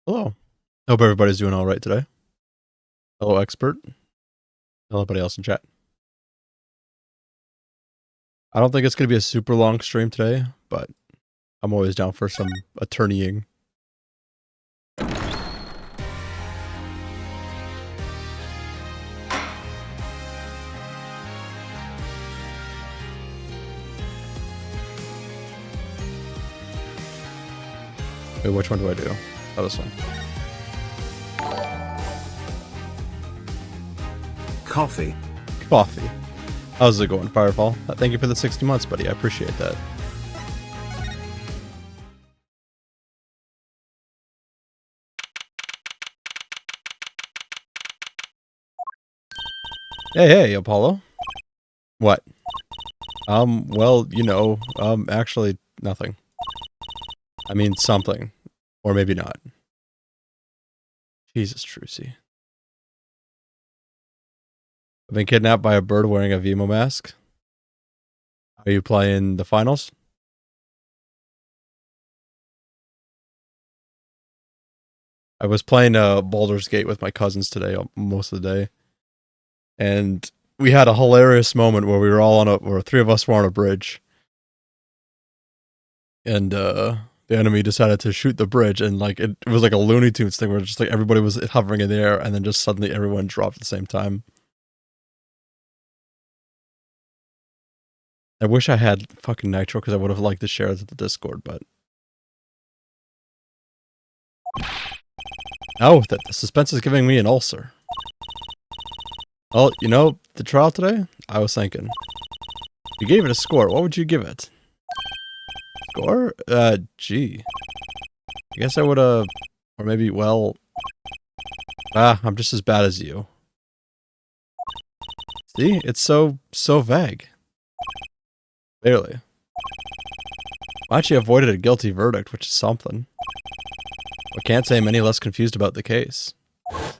Hello. Hope everybody's doing all right today. Hello, expert. Hello, everybody else in chat. I don't think it's going to be a super long stream today, but I'm always down for some attorneying. Wait, which one do I do? Oh, this one. Coffee. Coffee. How's it going, Firefall? Thank you for the 60 months, buddy. I appreciate that. Hey, Apollo. What? Well, actually, nothing. I mean, something. Or maybe not. Jesus, Trucy. I've been kidnapped by a bird wearing a Vimo mask. Are you playing the finals? I was playing Baldur's Gate with my cousins today, most of the day. And we had a hilarious moment where we were all or three of us were on a bridge. And the enemy decided to shoot the bridge, and like it was like a Looney Tunes thing where just like everybody was hovering in the air, and then just suddenly everyone dropped at the same time. I wish I had fucking Nitro because I would have liked to share it to the Discord, but out with it. The suspense is giving me an ulcer. Well, the trial today, I was thinking, you gave it a score. What would you give it? Score? Gee. I guess I would have, or maybe, well, I'm just as bad as you. See? It's so vague. Clearly. I actually avoided a guilty verdict, which is something. I can't say I'm any less confused about the case. I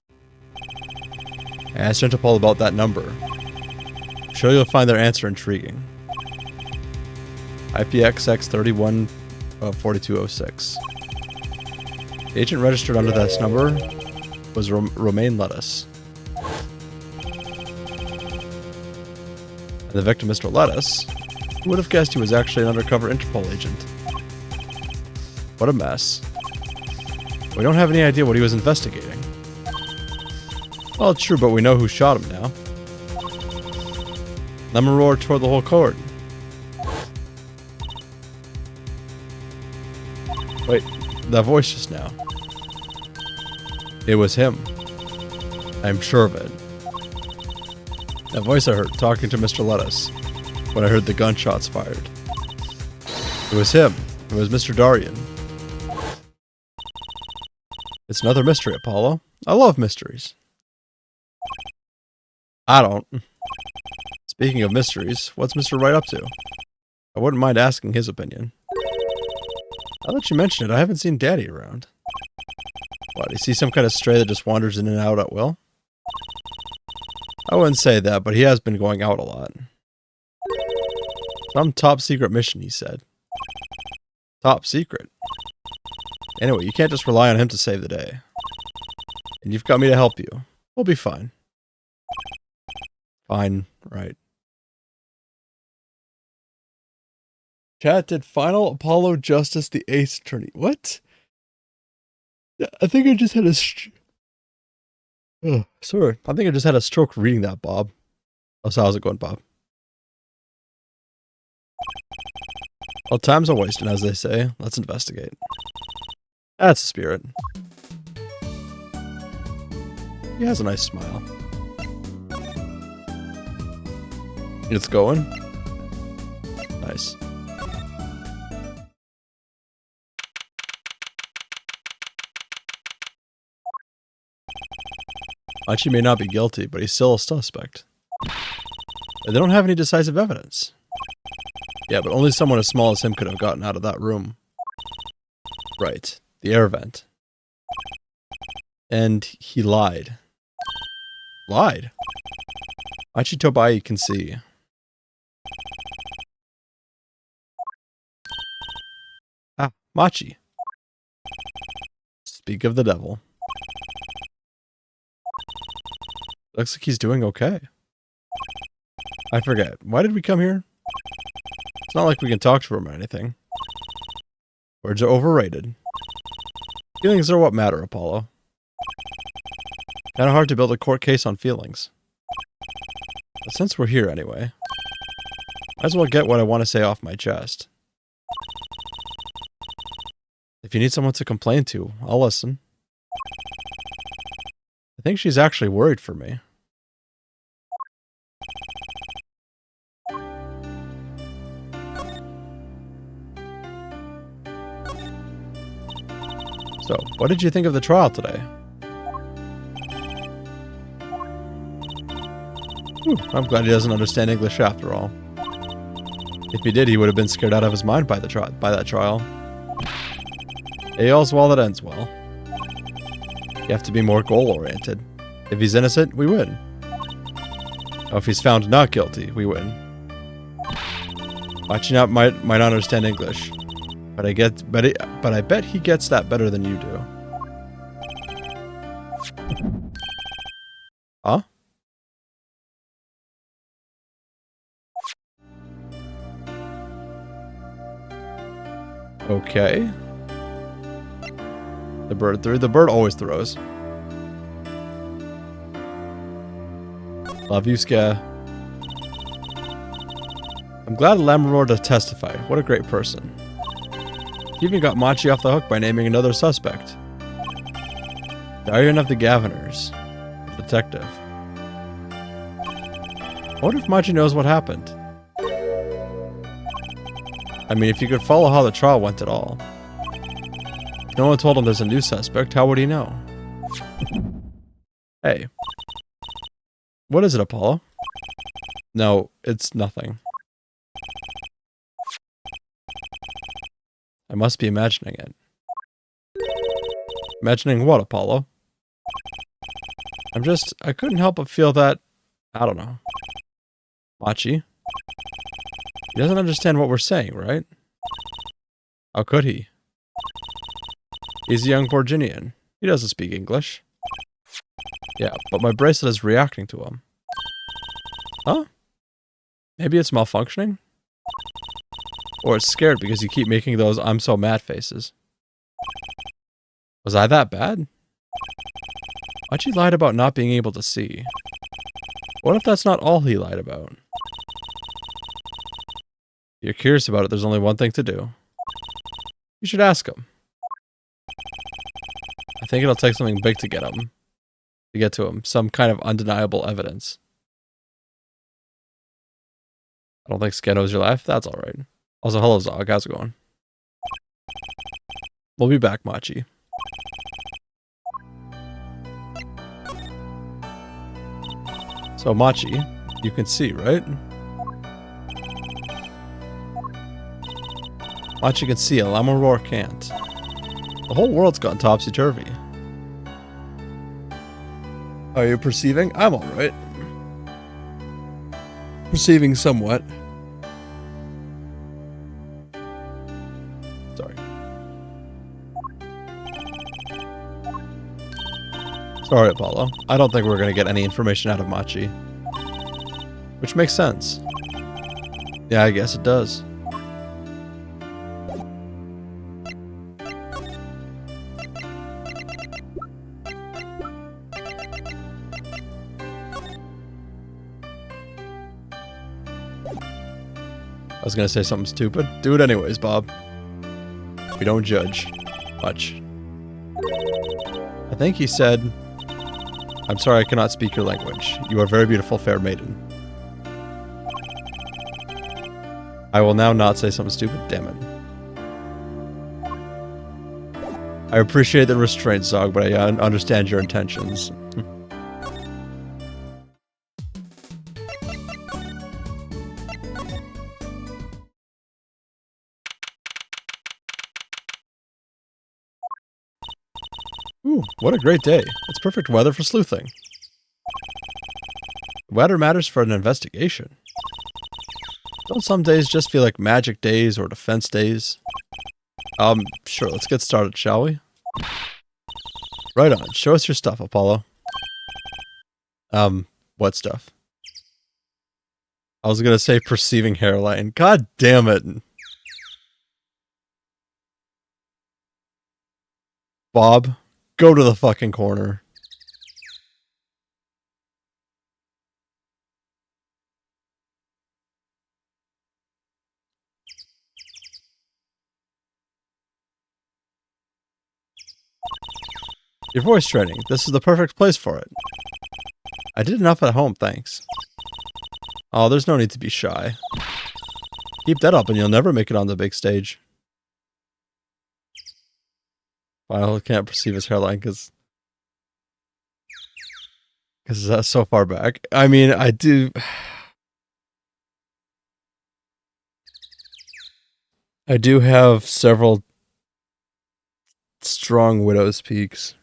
asked Interpol about that number. I'm sure you'll find their answer intriguing. IPXX 314206. The agent registered under this number was romaine lettuce. And the victim, Mr. Lettuce, who would have guessed he was actually an undercover Interpol agent? What a mess. We don't have any idea what he was investigating. Well, true, but we know who shot him now. Lemon roar toward the whole court. Wait, that voice just now. It was him. I'm sure of it. That voice I heard talking to Mr. Lettuce when I heard the gunshots fired. It was him. It was Mr. Darian. It's another mystery, Apollo. I love mysteries. I don't. Speaking of mysteries, what's Mr. Wright up to? I wouldn't mind asking his opinion. Now that you mention it, I haven't seen Daddy around. What, is he some kind of stray that just wanders in and out at will? I wouldn't say that, but he has been going out a lot. Some top secret mission, he said. Top secret? Anyway, you can't just rely on him to save the day. And you've got me to help you. We'll be fine. Fine, right. Chat did final Apollo Justice the Ace Attorney. What? I think I just had a sorry. I think I just had a stroke reading that, Bob. Oh, so how's it going, Bob? Well, time's a wasting, as they say. Let's investigate. That's the spirit. He has a nice smile. It's going. Nice. Archie may not be guilty, but he's still a suspect. They don't have any decisive evidence. Yeah, but only someone as small as him could have gotten out of that room. Right. The air vent. And he lied. Lied? Archie Tobai can see. Ah, Machi. Speak of the devil. Looks like he's doing okay. I forget. Why did we come here? It's not like we can talk to him or anything. Words are overrated. Feelings are what matter, Apollo. Kinda hard to build a court case on feelings. But since we're here anyway, might as well get what I want to say off my chest. If you need someone to complain to, I'll listen. I think she's actually worried for me. So, what did you think of the trial today? Whew, I'm glad he doesn't understand English after all. If he did, he would have been scared out of his mind by that trial. All's well that ends well. You have to be more goal-oriented. If he's innocent, we win. Oh, if he's found not guilty, we win. Machinat might not understand English, but I bet he gets that better than you do. Huh? Okay. The bird threw. The bird always throws. Love you, Ska. I'm glad Lammermoor testified. What a great person. He even got Machi off the hook by naming another suspect. Guardian of the Gaviners. Detective. I wonder if Machi knows what happened. I mean, if you could follow how the trial went at all. If no one told him there's a new suspect, how would he know? Hey. What is it, Apollo? No, it's nothing. I must be imagining it. Imagining what, Apollo? I couldn't help but feel that, I don't know. Machi? He doesn't understand what we're saying, right? How could he? He's a young Borginian. He doesn't speak English. Yeah, but my bracelet is reacting to him. Huh? Maybe it's malfunctioning? Or it's scared because you keep making those I'm so mad faces. Was I that bad? Machi lied about not being able to see. What if that's not all he lied about? If you're curious about it, there's only one thing to do. You should ask him. I think it'll take something big to get to him. Some kind of undeniable evidence. I don't think Sken knows your life. That's alright. Also, hello Zog, how's it going? We'll be back, Machi. So, Machi, you can see, right? Machi can see, a Lammermoor can't. The whole world's gone topsy-turvy. Are you perceiving? I'm alright. Perceiving somewhat. Sorry. Sorry, Apollo. I don't think we're gonna get any information out of Machi. Which makes sense. Yeah, I guess it does. I was gonna say something stupid. Do it anyways, Bob. We don't judge. Much. I think he said, I'm sorry I cannot speak your language. You are very beautiful, fair maiden. I will now not say something stupid. Damn it. I appreciate the restraint, Zog, but I understand your intentions. Ooh, what a great day. It's perfect weather for sleuthing. Weather matters for an investigation. Don't some days just feel like magic days or defense days? Sure, let's get started, shall we? Right on. Show us your stuff, Apollo. What stuff? I was gonna say perceiving hairline. God damn it. Bob, go to the fucking corner. Your voice training. This is the perfect place for it. I did enough at home, thanks. Oh, there's no need to be shy. Keep that up and you'll never make it on the big stage. I can't perceive his hairline because that's so far back. I mean, I do... I do have several strong widow's peaks.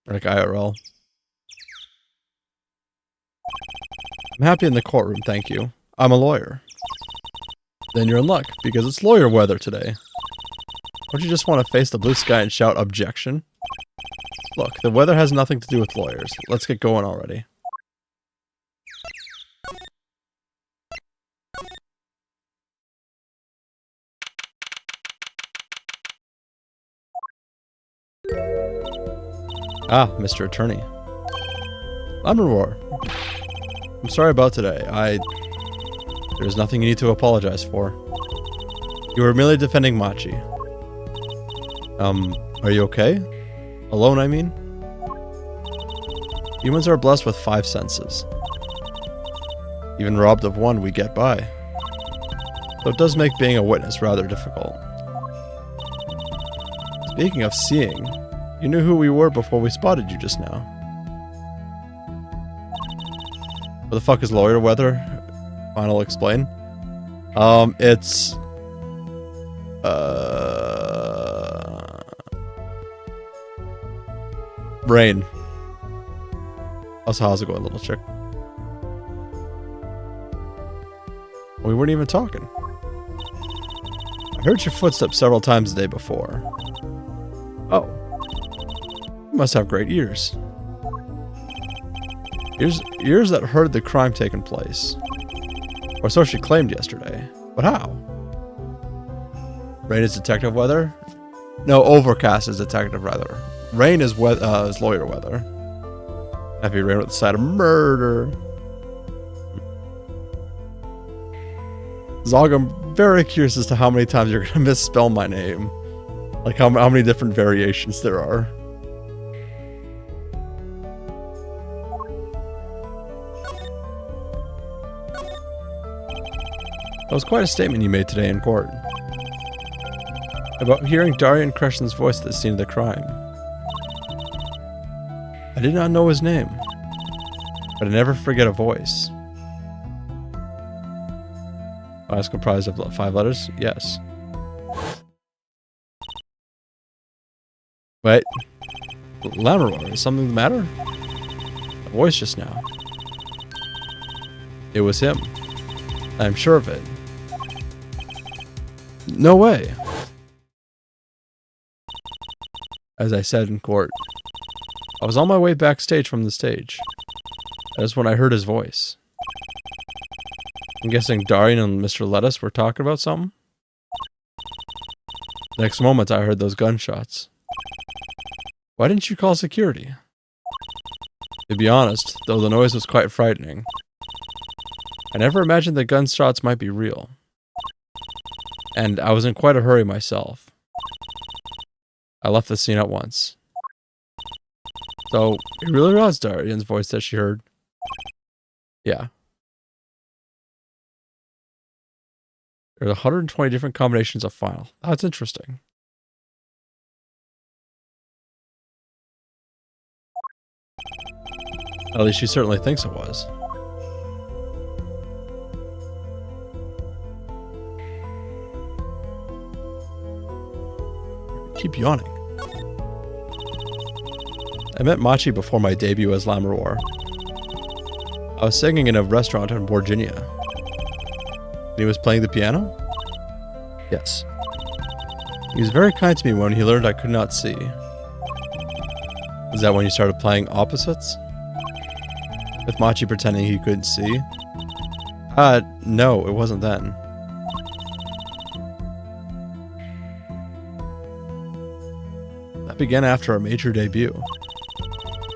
Like IRL. I'm happy in the courtroom, thank you. I'm a lawyer. Then you're in luck, because it's lawyer weather today. Don't you just want to face the blue sky and shout objection? Look, the weather has nothing to do with lawyers. Let's get going already. Ah, Mr. Attorney. Lemon. I'm sorry about today. There's nothing you need to apologize for. You were merely defending Machi. Are you okay? Alone, I mean? Humans are blessed with 5 senses. Even robbed of one, we get by. So it does make being a witness rather difficult. Speaking of seeing, you knew who we were before we spotted you just now. What the fuck is lawyer weather? Final explain. It's... rain. Also, how's it going, little chick? We weren't even talking. I heard your footsteps several times the day before. Oh. You must have great ears. Ears that heard the crime taking place. Or so she claimed yesterday. But how? Rain is detective weather? No, overcast is detective weather. Rain is lawyer weather. Heavy rain with the side of murder. Zog, I'm very curious as to how many times you're gonna misspell my name. Like how many different variations there are. That was quite a statement you made today in court. About hearing Darian Crescen's voice at the scene of the crime. I did not know his name, but I never forget a voice. Is comprised of 5 letters? Yes. Wait. Lammeror, is something the matter? A voice just now. It was him. I'm sure of it. No way. As I said in court, I was on my way backstage from the stage. That is when I heard his voice. I'm guessing Darian and Mr. Lettuce were talking about something? Next moment I heard those gunshots. Why didn't you call security? To be honest, though the noise was quite frightening, I never imagined the gunshots might be real. And I was in quite a hurry myself. I left the scene at once. So, it really was Darian's voice that she heard. Yeah. There's 120 different combinations of file. That's interesting. At least she certainly thinks it was. Keep yawning. I met Machi before my debut as Lammeror. I was singing in a restaurant in Virginia. And he was playing the piano? Yes. He was very kind to me when he learned I could not see. Is that when you started playing opposites? With Machi pretending he couldn't see? No, it wasn't then. That began after our major debut.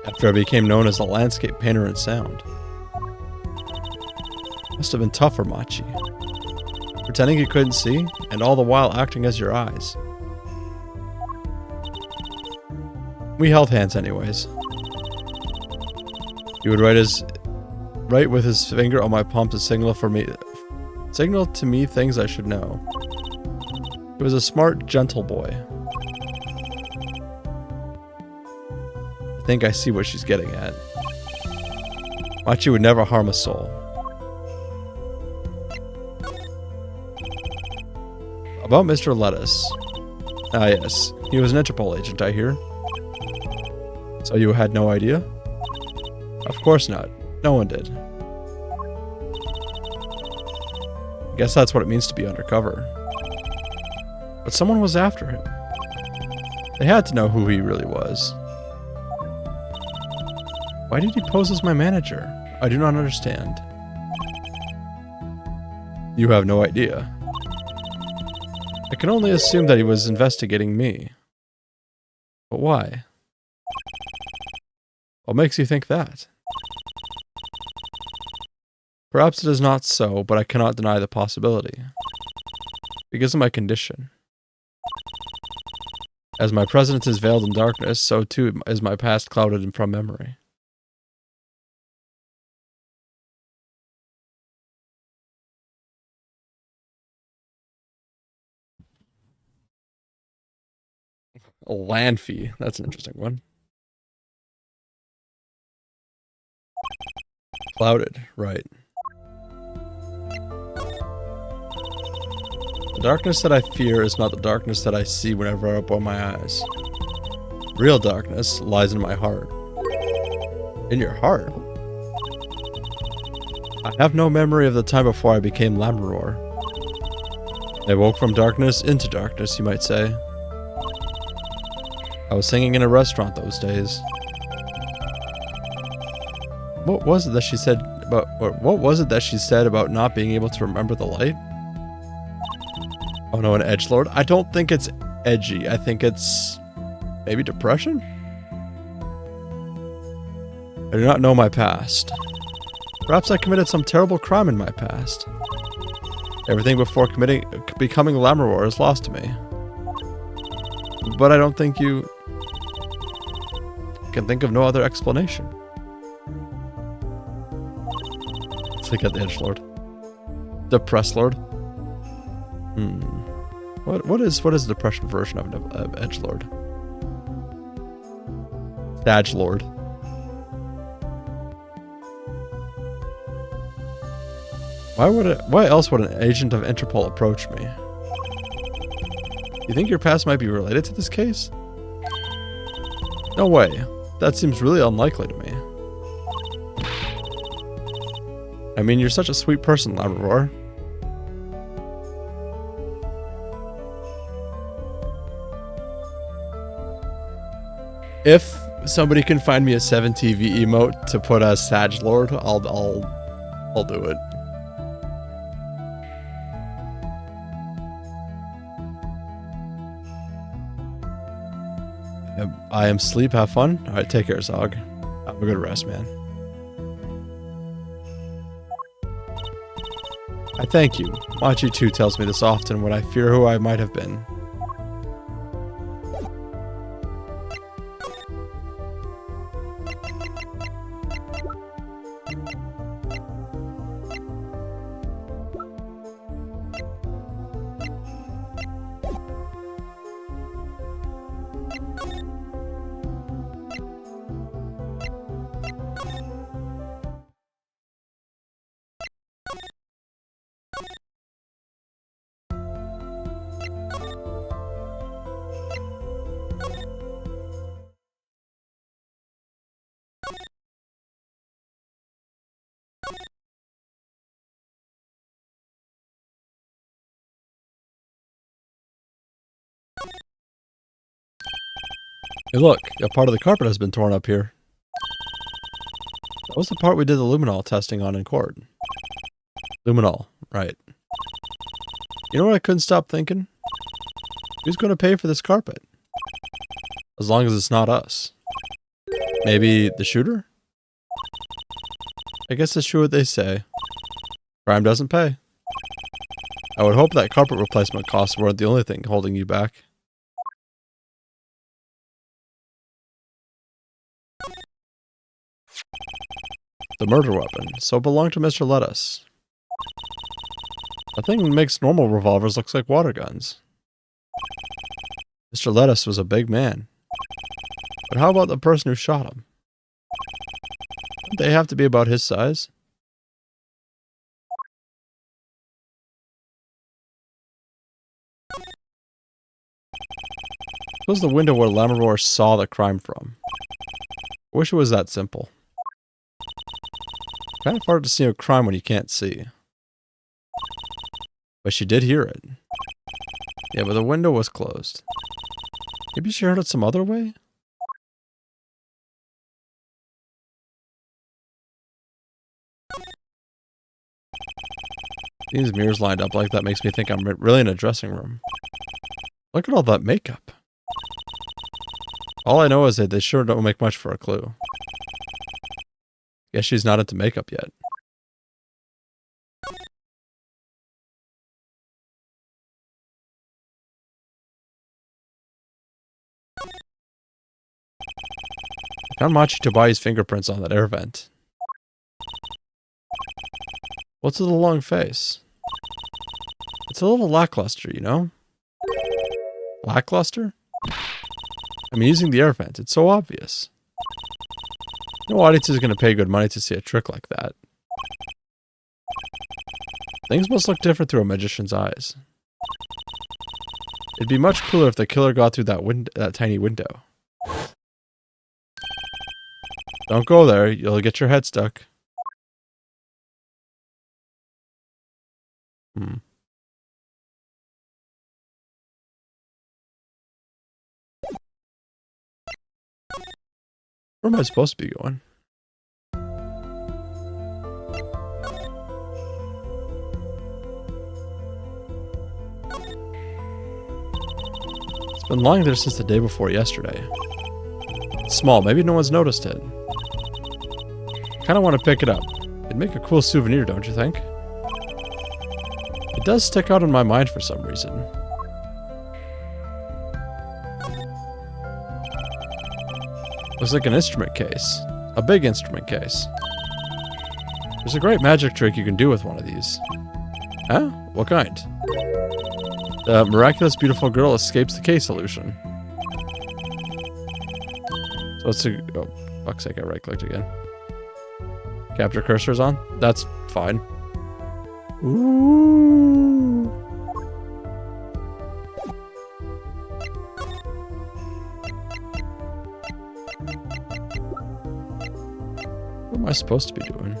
After I became known as the landscape painter in sound. Must have been tough for Machi. Pretending he couldn't see, and all the while acting as your eyes. We held hands anyways. He would write with his finger on my palm to signal to me things I should know. He was a smart, gentle boy. I think I see what she's getting at. Machi would never harm a soul. About Mr. Lettuce. Ah yes, he was an Interpol agent, I hear. So you had no idea? Of course not. No one did. Guess that's what it means to be undercover. But someone was after him. They had to know who he really was. Why did he pose as my manager? I do not understand. You have no idea. I can only assume that he was investigating me. But why? What makes you think that? Perhaps it is not so, but I cannot deny the possibility. Because of my condition. As my presence is veiled in darkness, so too is my past clouded from memory. A land fee. That's an interesting one. Clouded, right. The darkness that I fear is not the darkness that I see whenever I open my eyes. Real darkness lies in my heart. In your heart? I have no memory of the time before I became Lammeror. I woke from darkness into darkness, you might say. I was singing in a restaurant those days. What was it that she said about not being able to remember the light? Oh no, an edgelord? I don't think it's edgy. I think it's maybe depression? I do not know my past. Perhaps I committed some terrible crime in my past. Everything before becoming Lammeror is lost to me. But I don't think you can think of no other explanation. Let's look at the edgelord. Depressed lord. What is the depression version of edgelord? Sagelord. Why else would an agent of Interpol approach me? You think your past might be related to this case? No way. That seems really unlikely to me. I mean, you're such a sweet person, Lammeror. If somebody can find me a 7TV emote to put as Sagelord, I'll do it. I am sleep, have fun. Alright, take care, Zog. Have a good rest, man. I thank you. Machi too tells me this often when I fear who I might have been. Hey look, a part of the carpet has been torn up here. That was the part we did the luminol testing on in court. Luminol, right. You know what I couldn't stop thinking? Who's going to pay for this carpet? As long as it's not us. Maybe the shooter? I guess it's true what they say. Crime doesn't pay. I would hope that carpet replacement costs weren't the only thing holding you back. The murder weapon, so it belonged to Mr. Lettuce. That thing makes normal revolvers look like water guns. Mr. Lettuce was a big man. But how about the person who shot him? Don't they have to be about his size? Suppose the window where Lammermoor saw the crime from. I wish it was that simple. Kind of hard to see a crime when you can't see. But she did hear it. Yeah, but the window was closed. Maybe she heard it some other way? These mirrors lined up like that makes me think I'm really in a dressing room. Look at all that makeup. All I know is that they sure don't make much for a clue. Guess she's not into makeup yet. I found Machi Tobi's fingerprints on that air vent. What's with the long face? It's a little lackluster, you know? Lackluster? I'm using the air vent. It's so obvious. No audience is going to pay good money to see a trick like that. Things must look different through a magician's eyes. It'd be much cooler if the killer got through that tiny window. Don't go there. You'll get your head stuck. Where am I supposed to be going? It's been lying there since the day before yesterday. It's small. Maybe no one's noticed it. Kind of want to pick it up. It'd make a cool souvenir, don't you think? It does stick out in my mind for some reason. Looks like an instrument case. A big instrument case. There's a great magic trick you can do with one of these. Huh? What kind? The miraculous beautiful girl escapes the case illusion. So it's a... Oh, fuck's sake, I right-clicked again. Capture cursor's on? That's fine. Ooh. What am I supposed to be doing?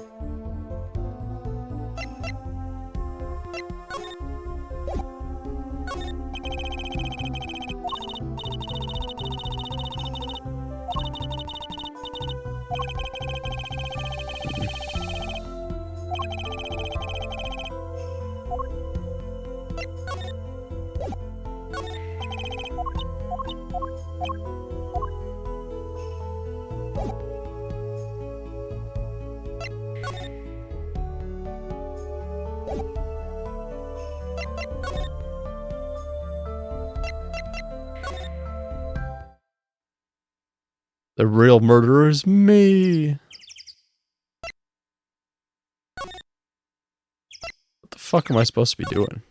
The real murderer is me. What the fuck am I supposed to be doing?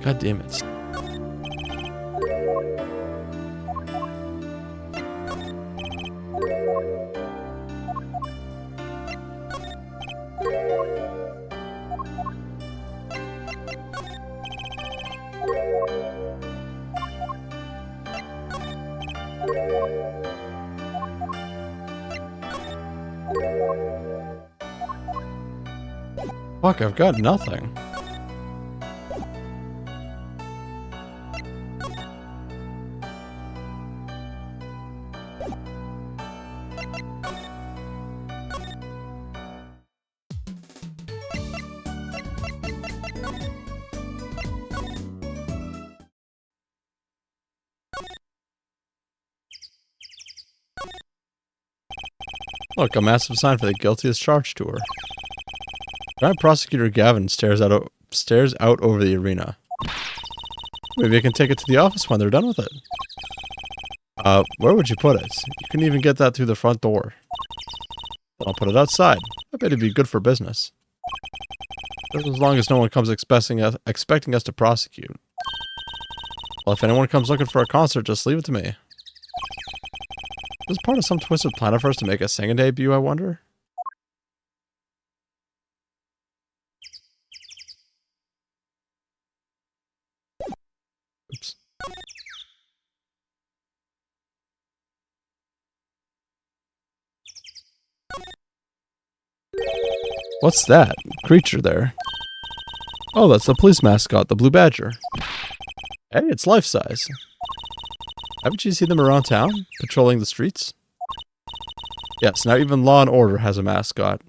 God damn it. Fuck, I've got nothing. Look, a massive sign for the guilty as charged to her. Giant prosecutor Gavin stares out over the arena. Maybe I can take it to the office when they're done with it. Where would you put it? You couldn't even get that through the front door. Then I'll put it outside. I bet it'd be good for business. Just as long as no one comes expecting us to prosecute. Well, if anyone comes looking for a concert, just leave it to me. Is this part of some twisted plan of hers to make a singing debut, I wonder? Oops. What's that creature there? Oh, that's the police mascot, the Blue Badger. Hey, it's life-size. Haven't you seen them around town, patrolling the streets? Yes, now even Law and Order has a mascot.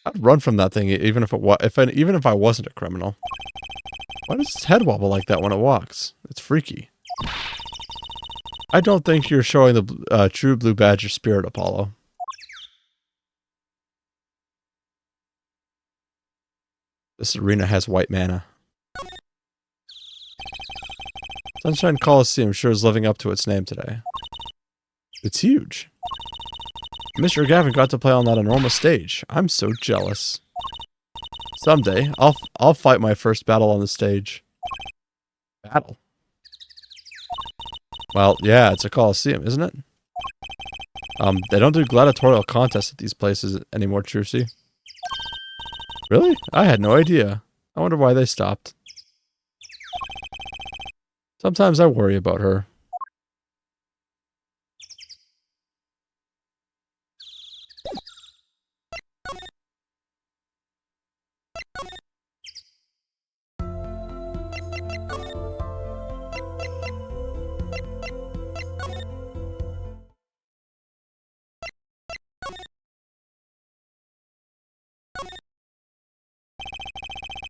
I'd run from that thing even if I wasn't a criminal. Why does its head wobble like that when it walks? It's freaky. I don't think you're showing the true Blue Badger spirit, Apollo. This arena has white mana. Sunshine Coliseum sure is living up to its name today. It's huge. Mr. Gavin got to play on that enormous stage. I'm so jealous. Someday, I'll fight my first battle on the stage. Battle? Well, yeah, it's a Coliseum, isn't it? They don't do gladiatorial contests at these places anymore, Trucy. Really? I had no idea. I wonder why they stopped. Sometimes I worry about her.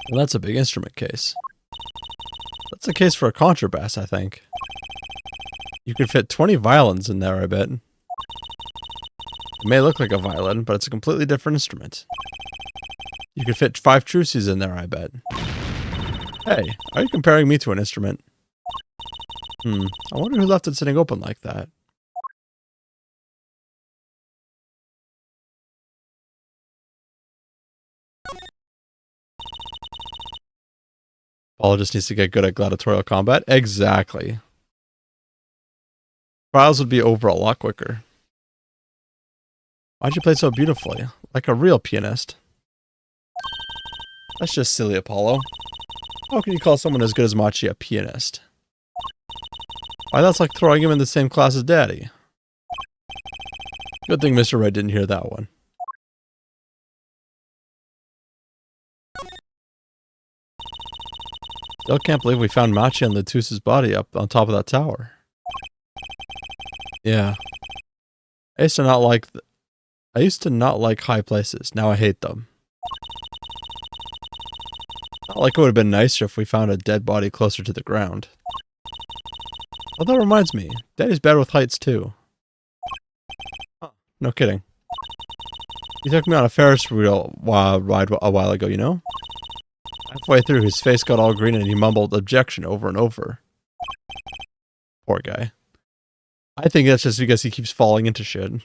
Well, that's a big instrument case. That's a case for a contrabass, I think. You could fit 20 violins in there, I bet. It may look like a violin, but it's a completely different instrument. You could fit 5 Trucies in there, I bet. Hey, are you comparing me to an instrument? I wonder who left it sitting open like that. Apollo just needs to get good at gladiatorial combat. Exactly. Trials would be over a lot quicker. Why'd you play so beautifully? Like a real pianist. That's just silly, Apollo. How can you call someone as good as Machi a pianist? Why, that's like throwing him in the same class as Daddy. Good thing Mr. Red didn't hear that one. Still can't believe we found Machi and Letus's body up on top of that tower. Yeah. I used to not like high places. Now I hate them. Not like it would have been nicer if we found a dead body closer to the ground. Oh, that reminds me. Daddy's bad with heights too. Huh, no kidding. He took me on a Ferris wheel ride a while ago, you know? Halfway through, his face got all green and he mumbled objection over and over. Poor guy. I think that's just because he keeps falling into shit. Look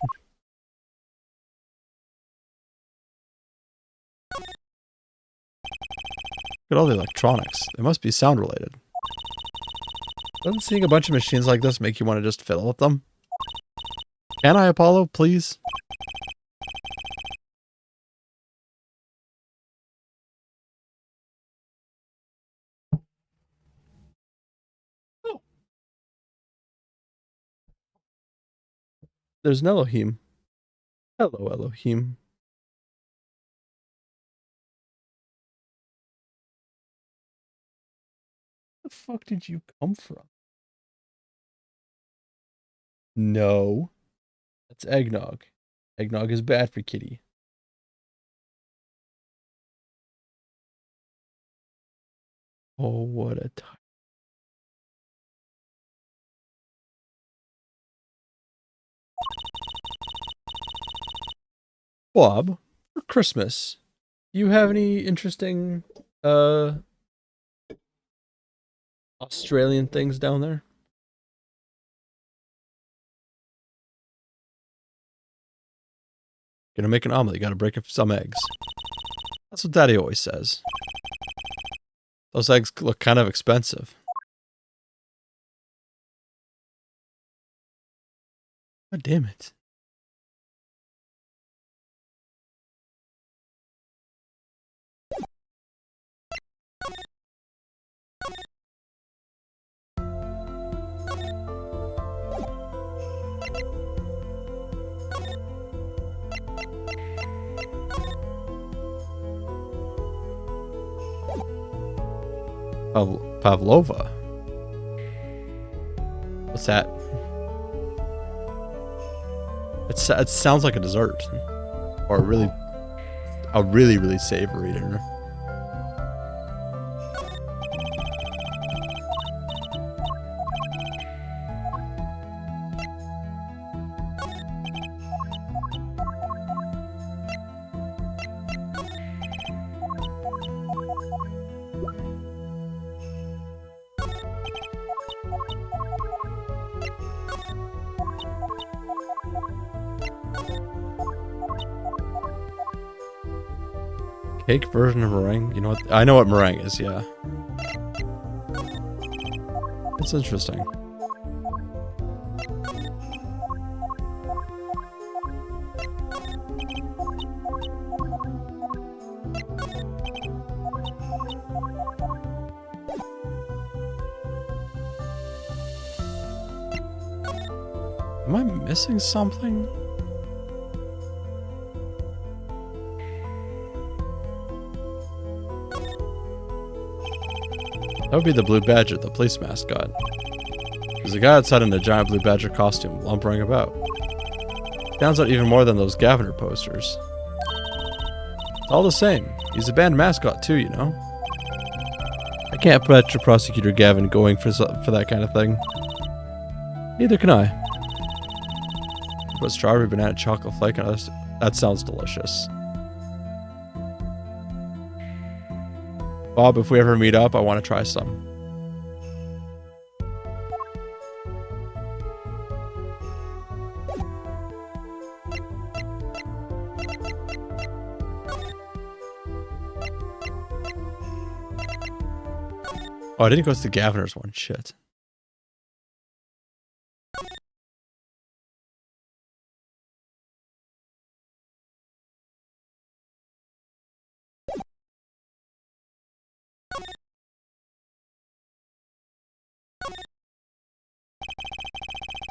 at all the electronics. They must be sound related. Doesn't seeing a bunch of machines like this make you want to just fiddle with them? Can I, Apollo, please? Oh. There's an Elohim. Hello, Elohim. Where the fuck did you come from? No. That's eggnog. Eggnog is bad for kitty. Oh, what a time. Bob, for Christmas, do you have any interesting Australian things down there? Gonna make an omelet, you gotta break up some eggs. That's what Daddy always says. Those eggs look kind of expensive. God damn it. Pavlova. What's that? It sounds like a dessert, or a really savory dinner. Cake version of meringue? You know what? I know what meringue is, yeah. It's interesting. Am I missing something? That would be the Blue Badger, the police mascot. There's a guy outside in a giant Blue Badger costume, lumbering about. Stands out even more than those Gavin posters. It's all the same. He's a band mascot too, you know? I can't picture Prosecutor Gavin going for that kind of thing. Neither can I. Put strawberry, banana, chocolate flake on this. That sounds delicious. Bob, if we ever meet up, I want to try some. Oh, I didn't go to the Gaviner's one. Shit.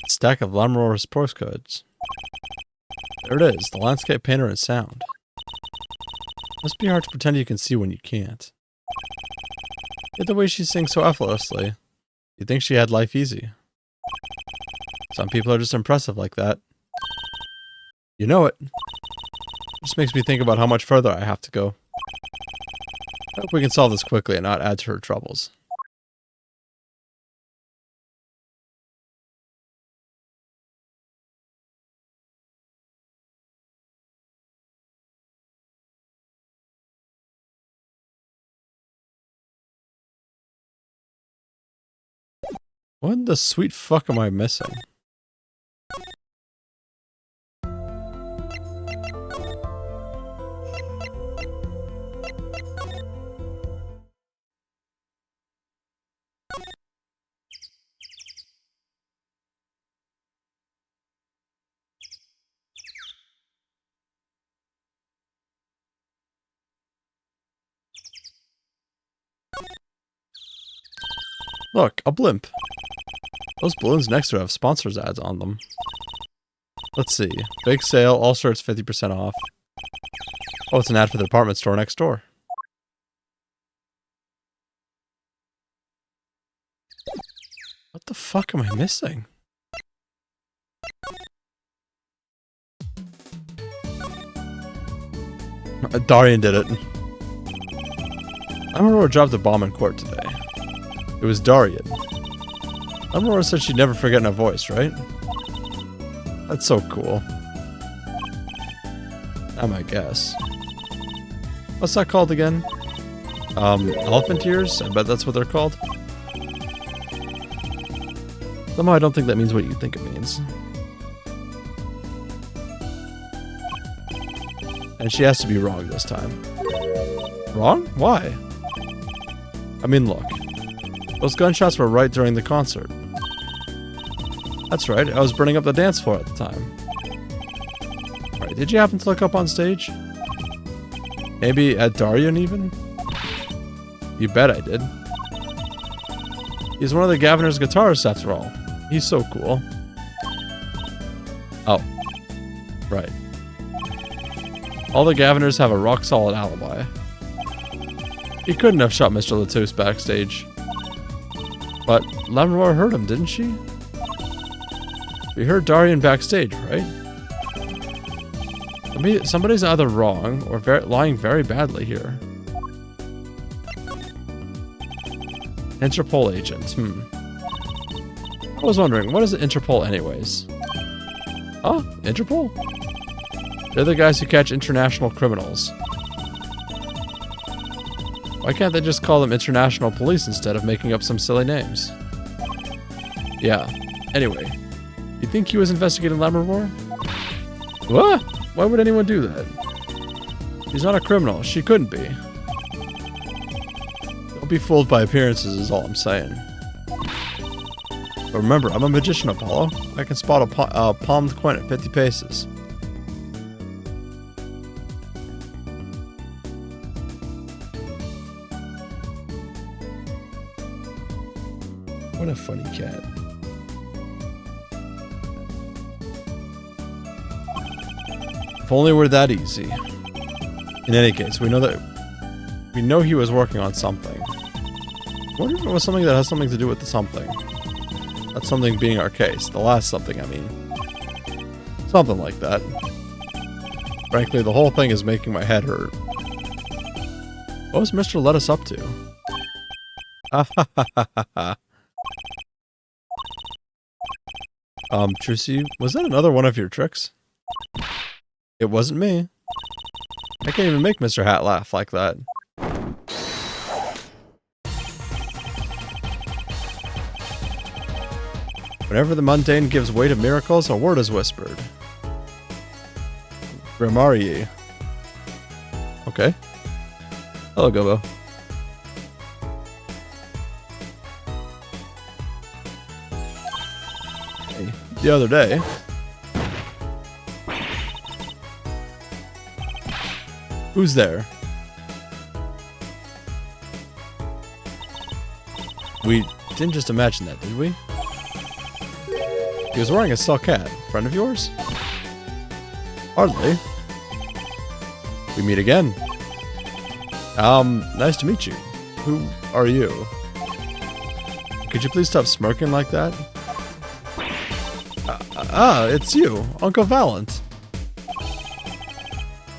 Stack of Lamrora's postcards. There it is, the landscape painter and sound. Must be hard to pretend you can see when you can't. Yet the way she sings so effortlessly, you'd think she had life easy. Some people are just impressive like that. You know it. This makes me think about how much further I have to go. I hope we can solve this quickly and not add to her troubles. What the sweet fuck am I missing? Look, a blimp. Those balloons next to it have sponsors ads on them. Let's see. Big sale, all shirts 50% off. Oh, it's an ad for the department store next door. What the fuck am I missing? Darian did it. Aurora dropped a bomb in court today. It was Darian. Aurora said she'd never forget a voice, right? That's so cool. I might guess. What's that called again? Elephant ears? I bet that's what they're called. Somehow I don't think that means what you think it means. And she has to be wrong this time. Wrong? Why? I mean, look. Those gunshots were right during the concert. That's right, I was burning up the dance floor at the time. Right, did you happen to look up on stage? Maybe at Darian even? You bet I did. He's one of the Gaviner's guitarists after all. He's so cool. Oh. Right. All the Gaviners have a rock-solid alibi. He couldn't have shot Mr. Latouche backstage. But Lamroar heard him, didn't she? We heard Darian backstage, right? I mean, somebody's either wrong or lying very badly here. Interpol agent, I was wondering, what is Interpol anyways? Oh, Interpol? They're the guys who catch international criminals. Why can't they just call them international police instead of making up some silly names? Yeah, anyway. You think he was investigating Lammermoor? What? Why would anyone do that? He's not a criminal. She couldn't be. Don't be fooled by appearances is all I'm saying. But remember, I'm a magician, Apollo. I can spot a palmed coin at 50 paces. What a funny cat. If only we're that easy. In any case, we know he was working on something. I wonder if it was something that has something to do with the something. That something being our case. The last something, I mean. Something like that. Frankly, the whole thing is making my head hurt. What was Mr. Lettuce up to? Trucy, was that another one of your tricks? It wasn't me. I can't even make Mr. Hat laugh like that. Whenever the mundane gives way to miracles, a word is whispered. Grimarie. Okay. Hello, Gobo. Hey, the other day... Who's there? We didn't just imagine that, did we? He was wearing a silk hat. Friend of yours? Hardly. We meet again. Nice to meet you. Who are you? Could you please stop smirking like that? It's you, Uncle Valent.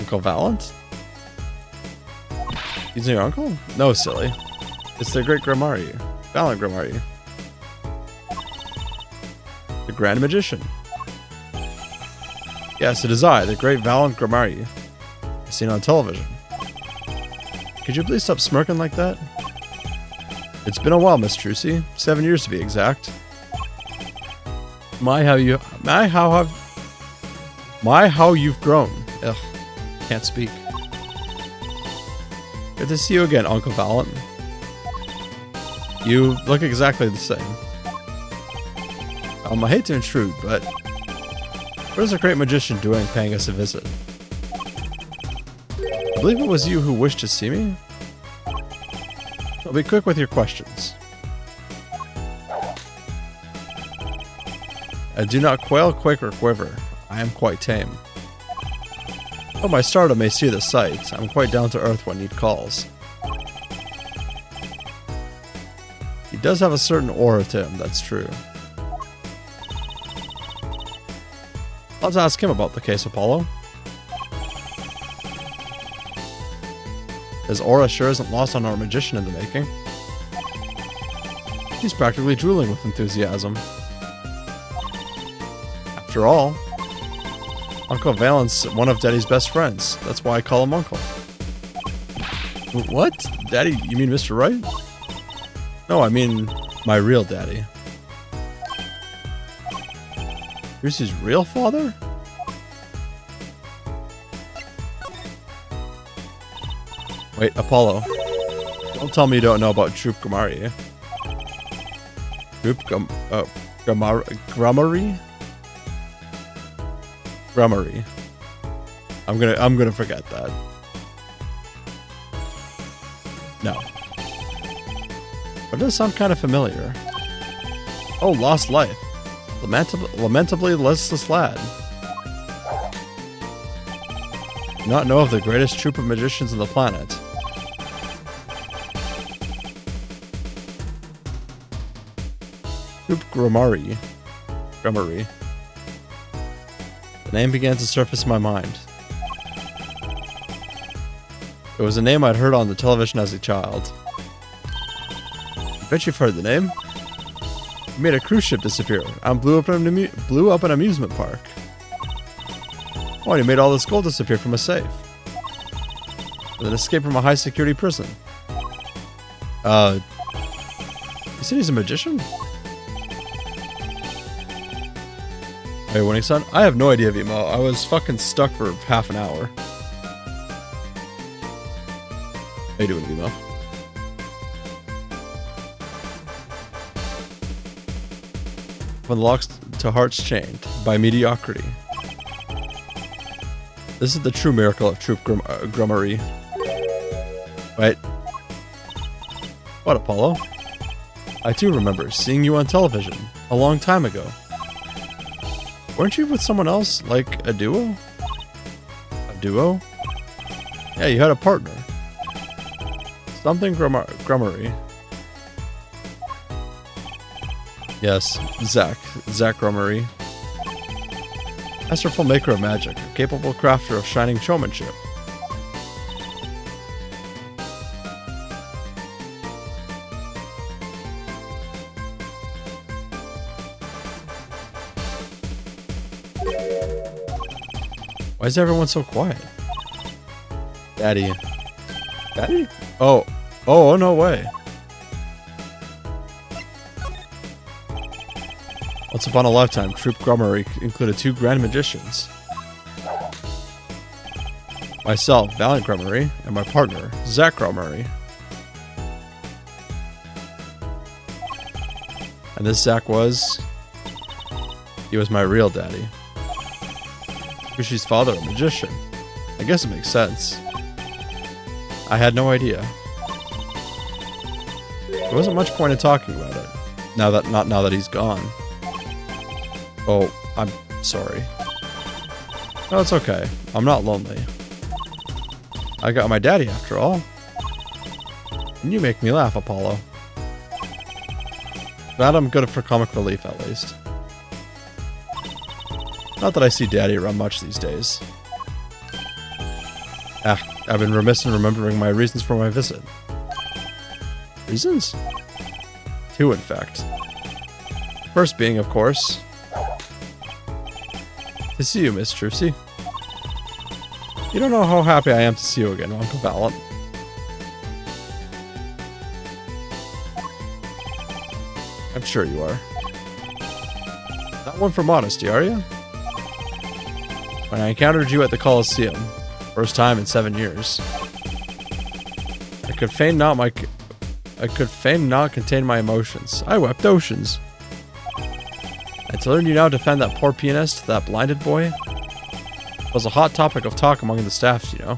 Uncle Valent? He's your uncle? No, silly. It's the great Grimarie. Valent Grimarie. The Grand Magician. Yes, it is I, the great Valent Grimarie. Seen on television. Could you please stop smirking like that? It's been a while, Miss Trucy. 7 years to be exact. My how you've grown. Ugh, can't speak. Good to see you again, Uncle Valent. You look exactly the same. I hate to intrude, but what is a great magician doing paying us a visit? I believe it was you who wished to see me? So be quick with your questions. I do not quail, quake, or quiver. I am quite tame. Though my stardom may see the sight, I'm quite down to earth when need calls. He does have a certain aura to him, that's true. Let's ask him about the case, Apollo. His aura sure isn't lost on our magician in the making. He's practically drooling with enthusiasm. After all, Uncle Valen's one of Daddy's best friends. That's why I call him Uncle. What? Daddy? You mean Mr. Wright? No, I mean my real daddy. Here's his real father? Wait, Apollo. Don't tell me you don't know about Troop Grammari. Grammari? Grammari. I'm gonna forget that. No. But it does sound kind of familiar. Oh, Lost Life. Lamentably listless lad. Do not know of the greatest troop of magicians on the planet. Troop Grammari. The name began to surface in my mind. It was a name I'd heard on the television as a child. I bet you've heard the name. He made a cruise ship disappear and blew up an amusement park. Oh, and he made all this gold disappear from a safe. With an escape from a high security prison. You said he's a magician? Hey, Winning Son? I have no idea, Vimo. I was fucking stuck for half an hour. How you doing, Vimo? Unlocks to Hearts Chained by Mediocrity. This is the true miracle of Troop Grammari. Wait. What, Apollo? I too remember seeing you on television a long time ago. Weren't you with someone else, like a duo? A duo? Yeah, you had a partner. Something Grammari. Yes, Zach Grammari. Masterful maker of magic, a capable crafter of shining showmanship. Why is everyone so quiet? Daddy. Daddy? Oh, no way. Once upon a lifetime, Troop Grammari included 2 grand magicians. Myself, Valiant Grammari, and my partner, Zach Grammari. And this Zach he was my real daddy. Rishi's father, a magician. I guess it makes sense. I had no idea. There wasn't much point in talking about it. Not now that he's gone. Oh, I'm sorry. No, it's okay. I'm not lonely. I got my daddy after all. And you make me laugh, Apollo. Glad I'm good for comic relief, at least. Not that I see Daddy around much these days. I've been remiss in remembering my reasons for my visit. Reasons? 2, in fact. First being, of course, to see you, Miss Trucy. You don't know how happy I am to see you again, Uncle Valiant. I'm sure you are. Not one for modesty, are you? When I encountered you at the Coliseum, first time in 7 years, I could feign not contain my emotions. I wept oceans. And to learn you now defend that poor pianist, that blinded boy, was a hot topic of talk among the staff, you know.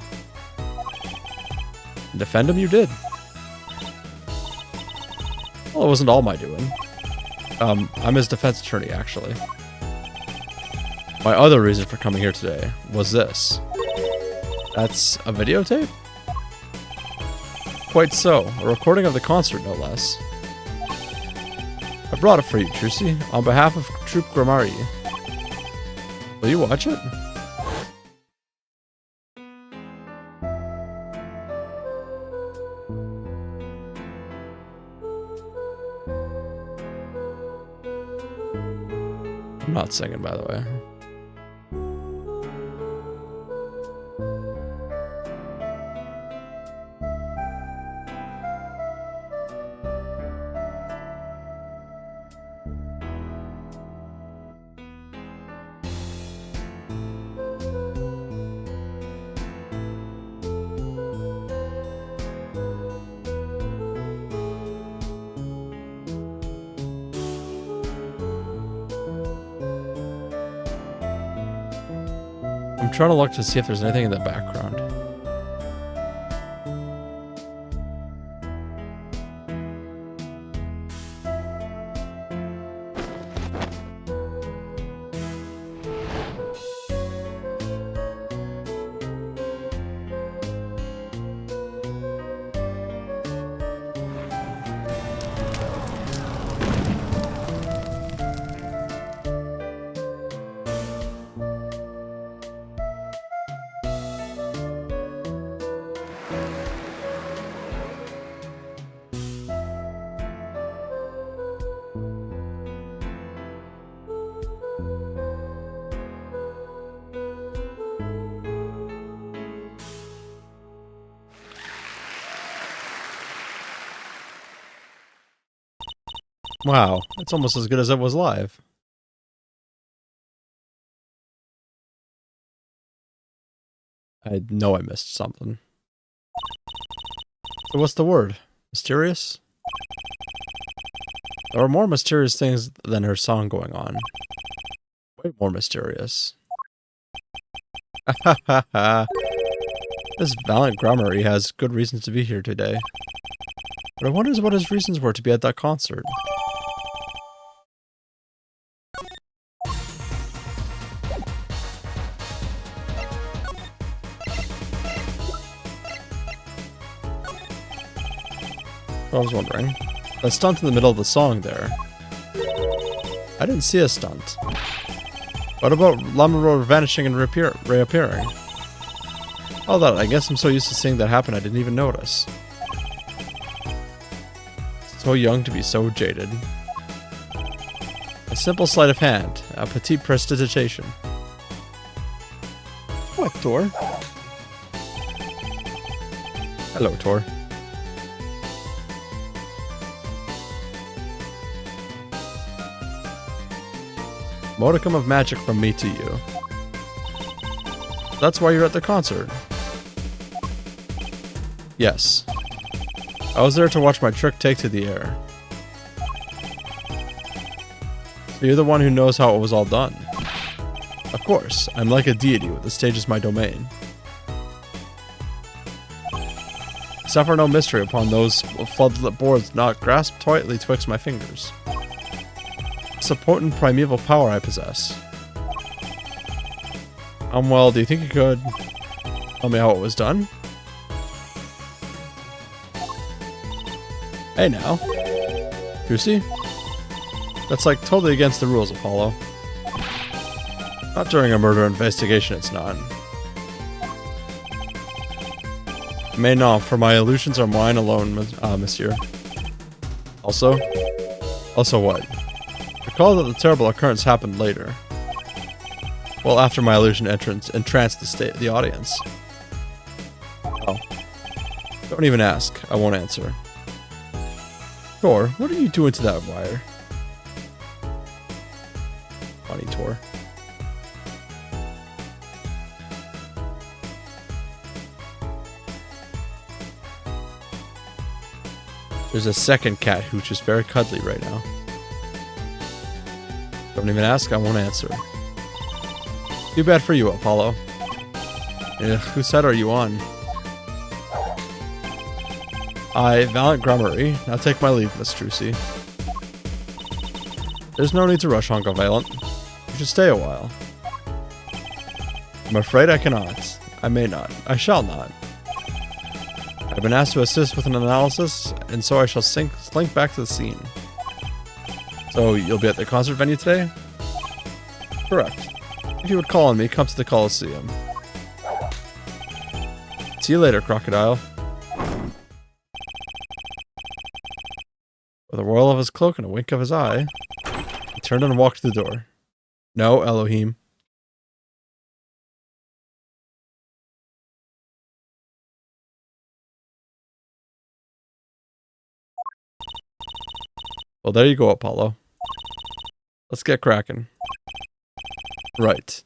And defend him you did. Well, it wasn't all my doing. I'm his defense attorney, actually. My other reason for coming here today was this. That's a videotape? Quite so. A recording of the concert, no less. I brought it for you, Trucy, on behalf of Troop Grammari. Will you watch it? I'm not singing, by the way. I'm trying to look to see if there's anything in the background. Wow, it's almost as good as it was live. I know I missed something. So what's the word? Mysterious? There are more mysterious things than her song going on. Way more mysterious. This valiant Grammari has good reasons to be here today. But I wonder what his reasons were to be at that concert. I was wondering. That stunt in the middle of the song there. I didn't see a stunt. What about Lamoureux vanishing and reappearing? Oh, that, I guess I'm so used to seeing that happen I didn't even notice. So young to be so jaded. A simple sleight of hand. A petite prestidigitation. What, Tor? Hello, Tor. Modicum of magic from me to you. That's why you're at the concert. Yes. I was there to watch my trick take to the air. So you're the one who knows how it was all done. Of course, I'm like a deity, the stage is my domain. Suffer no mystery upon those floodlit boards not grasped tightly twixt my fingers. It's a potent primeval power I possess. Well, do you think you could tell me how it was done? Hey now. Juicy? That's like totally against the rules, Apollo. Not during a murder investigation, it's not. Mais non, for my illusions are mine alone, monsieur. Also what? Recall that the terrible occurrence happened later. Well, after my illusion entranced the audience. Oh. Don't even ask. I won't answer. Tor, what are you doing to that wire? Funny, Tor. There's a second cat who's just very cuddly right now. Don't even ask, I won't answer. Too bad for you, Apollo. Whose side are you on? I, Valiant Grammari. Now take my leave, Miss Trucy. There's no need to rush, Honka Valent. You should stay a while. I'm afraid I cannot. I may not. I shall not. I've been asked to assist with an analysis, and so I shall slink back to the scene. So, you'll be at the concert venue today? Correct. If you would call on me, come to the Coliseum. See you later, Crocodile. With a whirl of his cloak and a wink of his eye, he turned and walked to the door. No, Elohim. Well, there you go, Apollo. Let's get cracking. Right.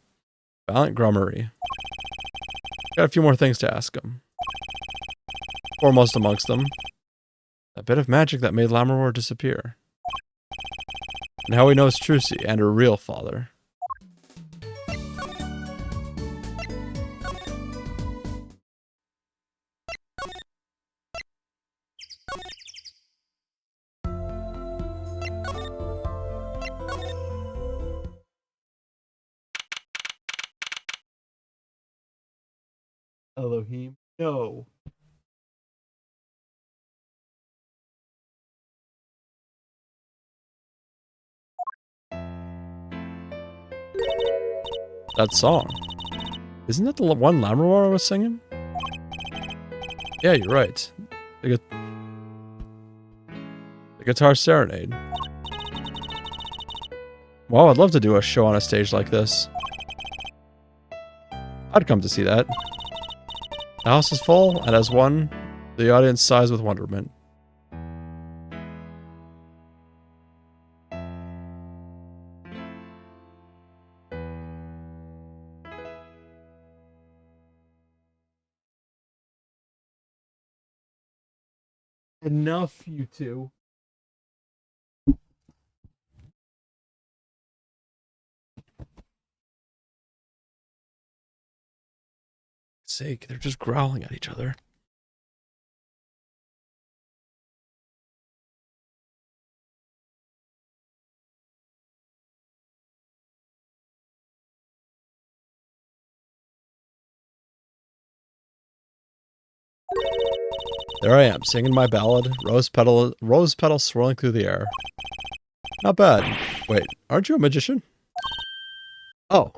Valiant Grummery. Got a few more things to ask him. Foremost amongst them, a bit of magic that made Lammermoor disappear. And how he knows Trucy and her real father. Elohim. No. That song. Isn't that the one Lammermoor was singing? Yeah, you're right. The Guitar Serenade. Wow, I'd love to do a show on a stage like this. I'd come to see that. The house is full, and as one, the audience sighs with wonderment. Enough, you two. Sake, they're just growling at each other. There I am, singing my ballad, rose petal swirling through the air. Not bad. Wait, aren't you a magician? Oh.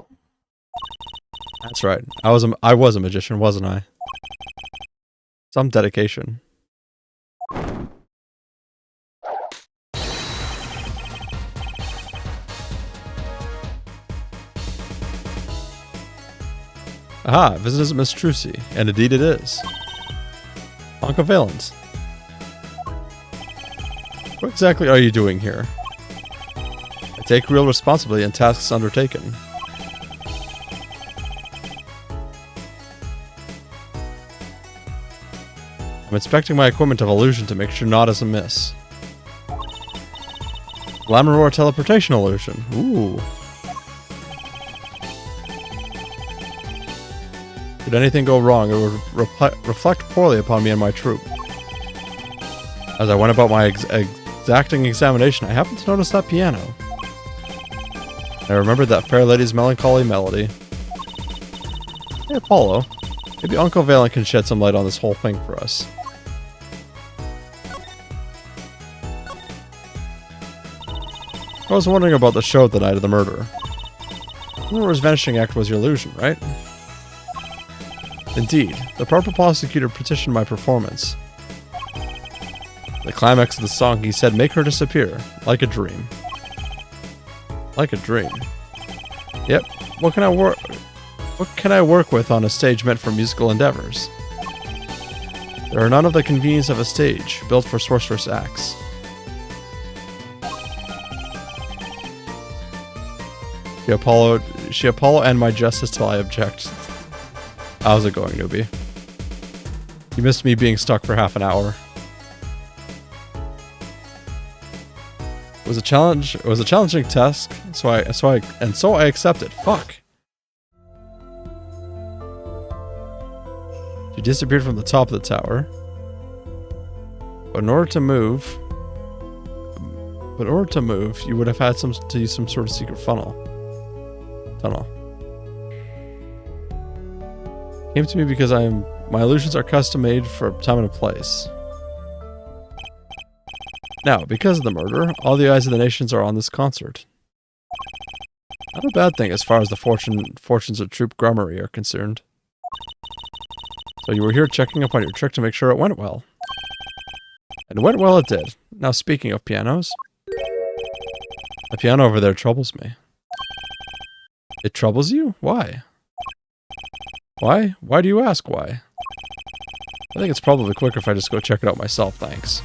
That's right. I was a magician, wasn't I? Some dedication. Aha, visits Miss Trucy, and indeed it is. Uncle Valens. What exactly are you doing here? I take real responsibility in tasks undertaken. I'm inspecting my equipment of illusion to make sure naught is amiss. Lammermoor teleportation illusion. Ooh. Should anything go wrong, it would reflect poorly upon me and my troop. As I went about my exacting examination, I happened to notice that piano. I remembered that fair lady's melancholy melody. Hey, Apollo. Maybe Uncle Valen can shed some light on this whole thing for us. I was wondering about the show the night of the murder. Lammermoor's vanishing act was your illusion, right? Indeed. The proper prosecutor petitioned my performance. The climax of the song, he said, make her disappear, like a dream. Like a dream. Yep. What can I work with on a stage meant for musical endeavors? There are none of the convenience of a stage, built for sorcerous acts. She Apollo and my justice till I object. How's it going, newbie? You missed me being stuck for half an hour. It was a challenge. It was a challenging task, so I accepted. Fuck. She disappeared from the top of the tower. But in order to move, you would have had to use some sort of secret tunnel. Came to me because my illusions are custom made for time and a place. Now, because of the murder, all the eyes of the nations are on this concert. Not a bad thing as far as the fortunes of Troop Grummery are concerned. So you were here checking up on your trick to make sure it went well. And it went well it did. Now speaking of pianos. The piano over there troubles me. It troubles you? Why? Why? Why do you ask why? I think it's probably quicker if I just go check it out myself, thanks.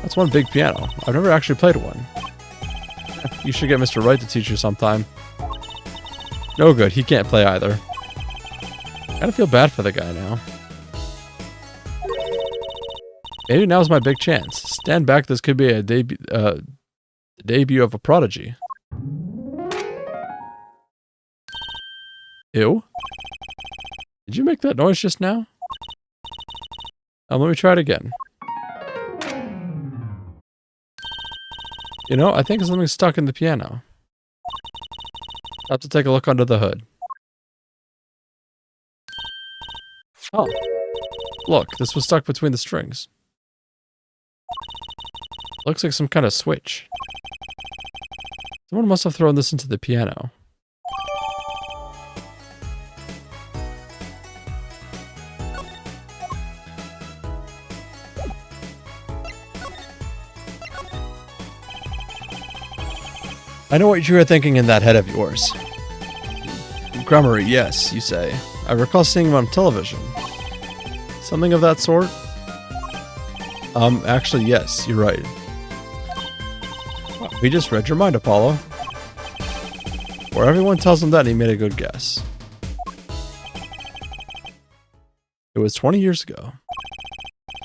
That's one big piano. I've never actually played one. You should get Mr. Wright to teach you sometime. No good, he can't play either. I kinda feel bad for the guy now. Maybe now's my big chance. Stand back, this could be a debut of a prodigy. Ew. Did you make that noise just now? Let me try it again. You know, I think something's stuck in the piano. I'll have to take a look under the hood. Oh. Look, this was stuck between the strings. Looks like some kind of switch. Someone must have thrown this into the piano. I know what you were thinking in that head of yours. Grummery, yes, you say. I recall seeing him on television. Something of that sort? Actually, yes, you're right. We just read your mind, Apollo. Where everyone tells him that, he made a good guess. It was 20 years ago.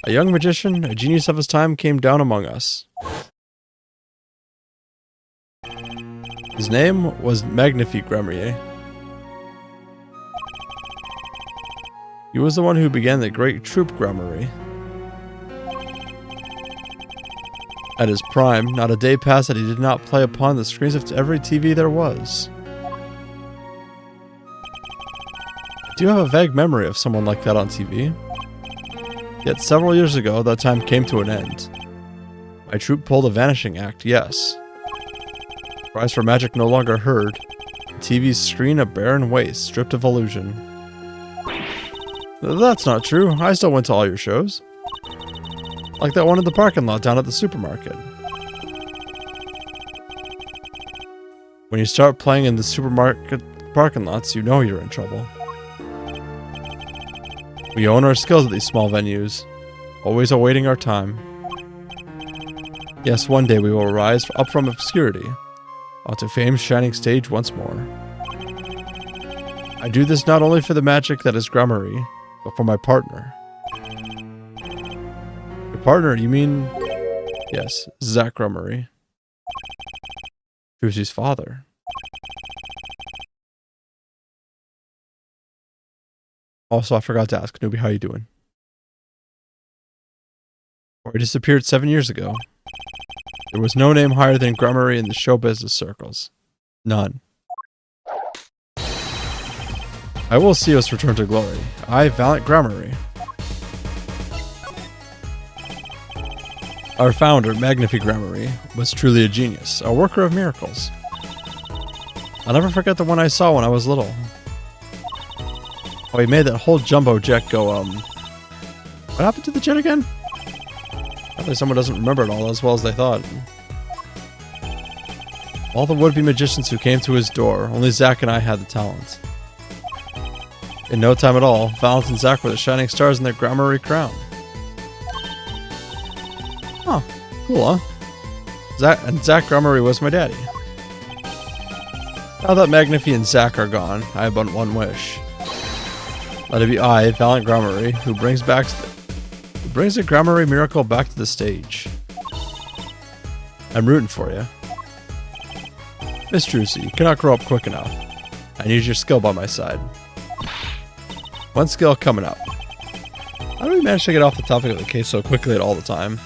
A young magician, a genius of his time, came down among us. His name was Magnifique Grummery. He was the one who began the great Troop Grummery. At his prime, not a day passed that he did not play upon the screens of every TV there was. I do have a vague memory of someone like that on TV. Yet several years ago, that time came to an end. My troupe pulled a vanishing act, yes. Cries for magic no longer heard. The TV's screen a barren waste, stripped of illusion. That's not true. I still went to all your shows. Like that one in the parking lot down at the supermarket. When you start playing in the supermarket parking lots, you know you're in trouble. We own our skills at these small venues, always awaiting our time. Yes, one day we will rise up from obscurity, onto fame's shining stage once more. I do this not only for the magic that is Grummery, but for my partner. Your partner, you mean? Yes, Zach Grummery. Drewsy's father. Also, I forgot to ask, Newbie, how you doing? He disappeared 7 years ago. There was no name higher than Grummery in the show business circles. None. I will see us return to glory. I, Valiant Grummery. Our founder, Magnifique Grummery, was truly a genius, a worker of miracles. I'll never forget the one I saw when I was little. Oh, he made that whole jumbo jet go, What happened to the jet again? Probably someone doesn't remember it all as well as they thought. All the would-be magicians who came to his door, only Zach and I had the talent. In no time at all, Valentine and Zach were the shining stars in their Grummery crown. Huh. Cool, huh? Zach Grummery was my daddy. Now that Magnifique and Zach are gone, I have but one wish. Let it be I, Valiant Grummery, who brings the Grummery miracle back to the stage. I'm rooting for you. Miss Drusy, you cannot grow up quick enough. I need your skill by my side. One skill coming up. How do we manage to get off the topic of the case so quickly at all the time?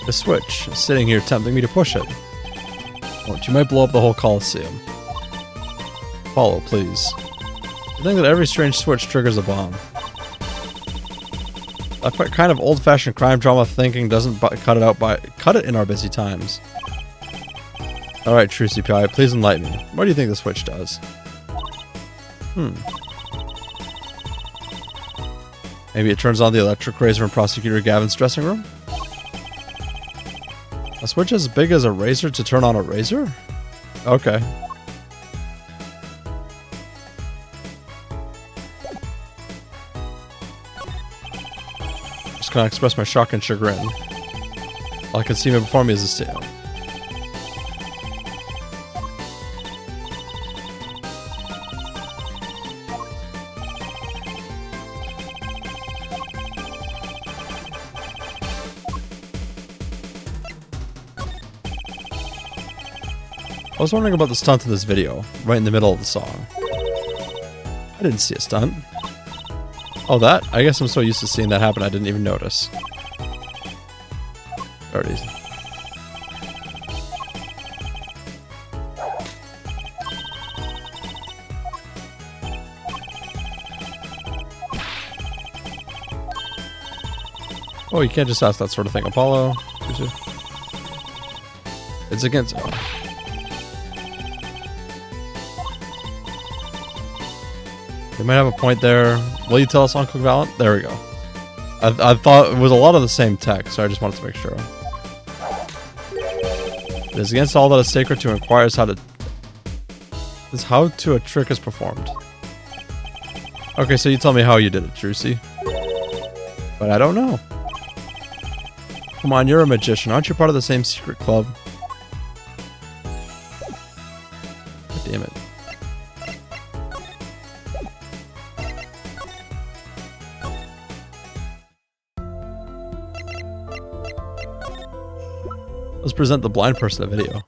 The switch is sitting here tempting me to push it. Won't you might blow up the whole Coliseum. Follow, please. I think that every strange switch triggers a bomb. That kind of old-fashioned crime drama thinking doesn't cut it in our busy times. Alright, True CPI, please enlighten me. What do you think the switch does? Maybe it turns on the electric razor in Prosecutor Gavin's dressing room? A switch as big as a razor to turn on a razor? Okay. Just gonna express my shock and chagrin. All I can see before me is a stand. I was wondering about the stunt in this video, right in the middle of the song. I didn't see a stunt. Oh, that? I guess I'm so used to seeing that happen I didn't even notice. Alrighty. Oh, you can't just ask that sort of thing, Apollo. It's against... Oh. They might have a point there. Will you tell us, Uncle Gavin? There we go. I thought it was a lot of the same text, so I just wanted to make sure. It is against all that is sacred to inquire how to a trick is performed. Okay, so you tell me how you did it, Drucy. But I don't know. Come on, you're a magician. Aren't you part of the same secret club? God damn it. Let's present the blind person a video.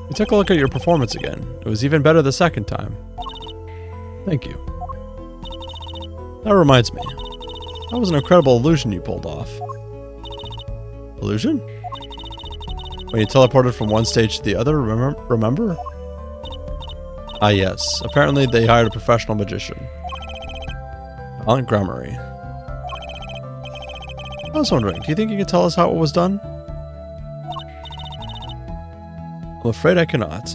We took a look at your performance again. It was even better the second time. Thank you. That reminds me. That was an incredible illusion you pulled off. Illusion? When you teleported from one stage to the other, remember? Ah yes. Apparently they hired a professional magician. Aunt Grammary. I was wondering, do you think you can tell us how it was done? I'm afraid I cannot.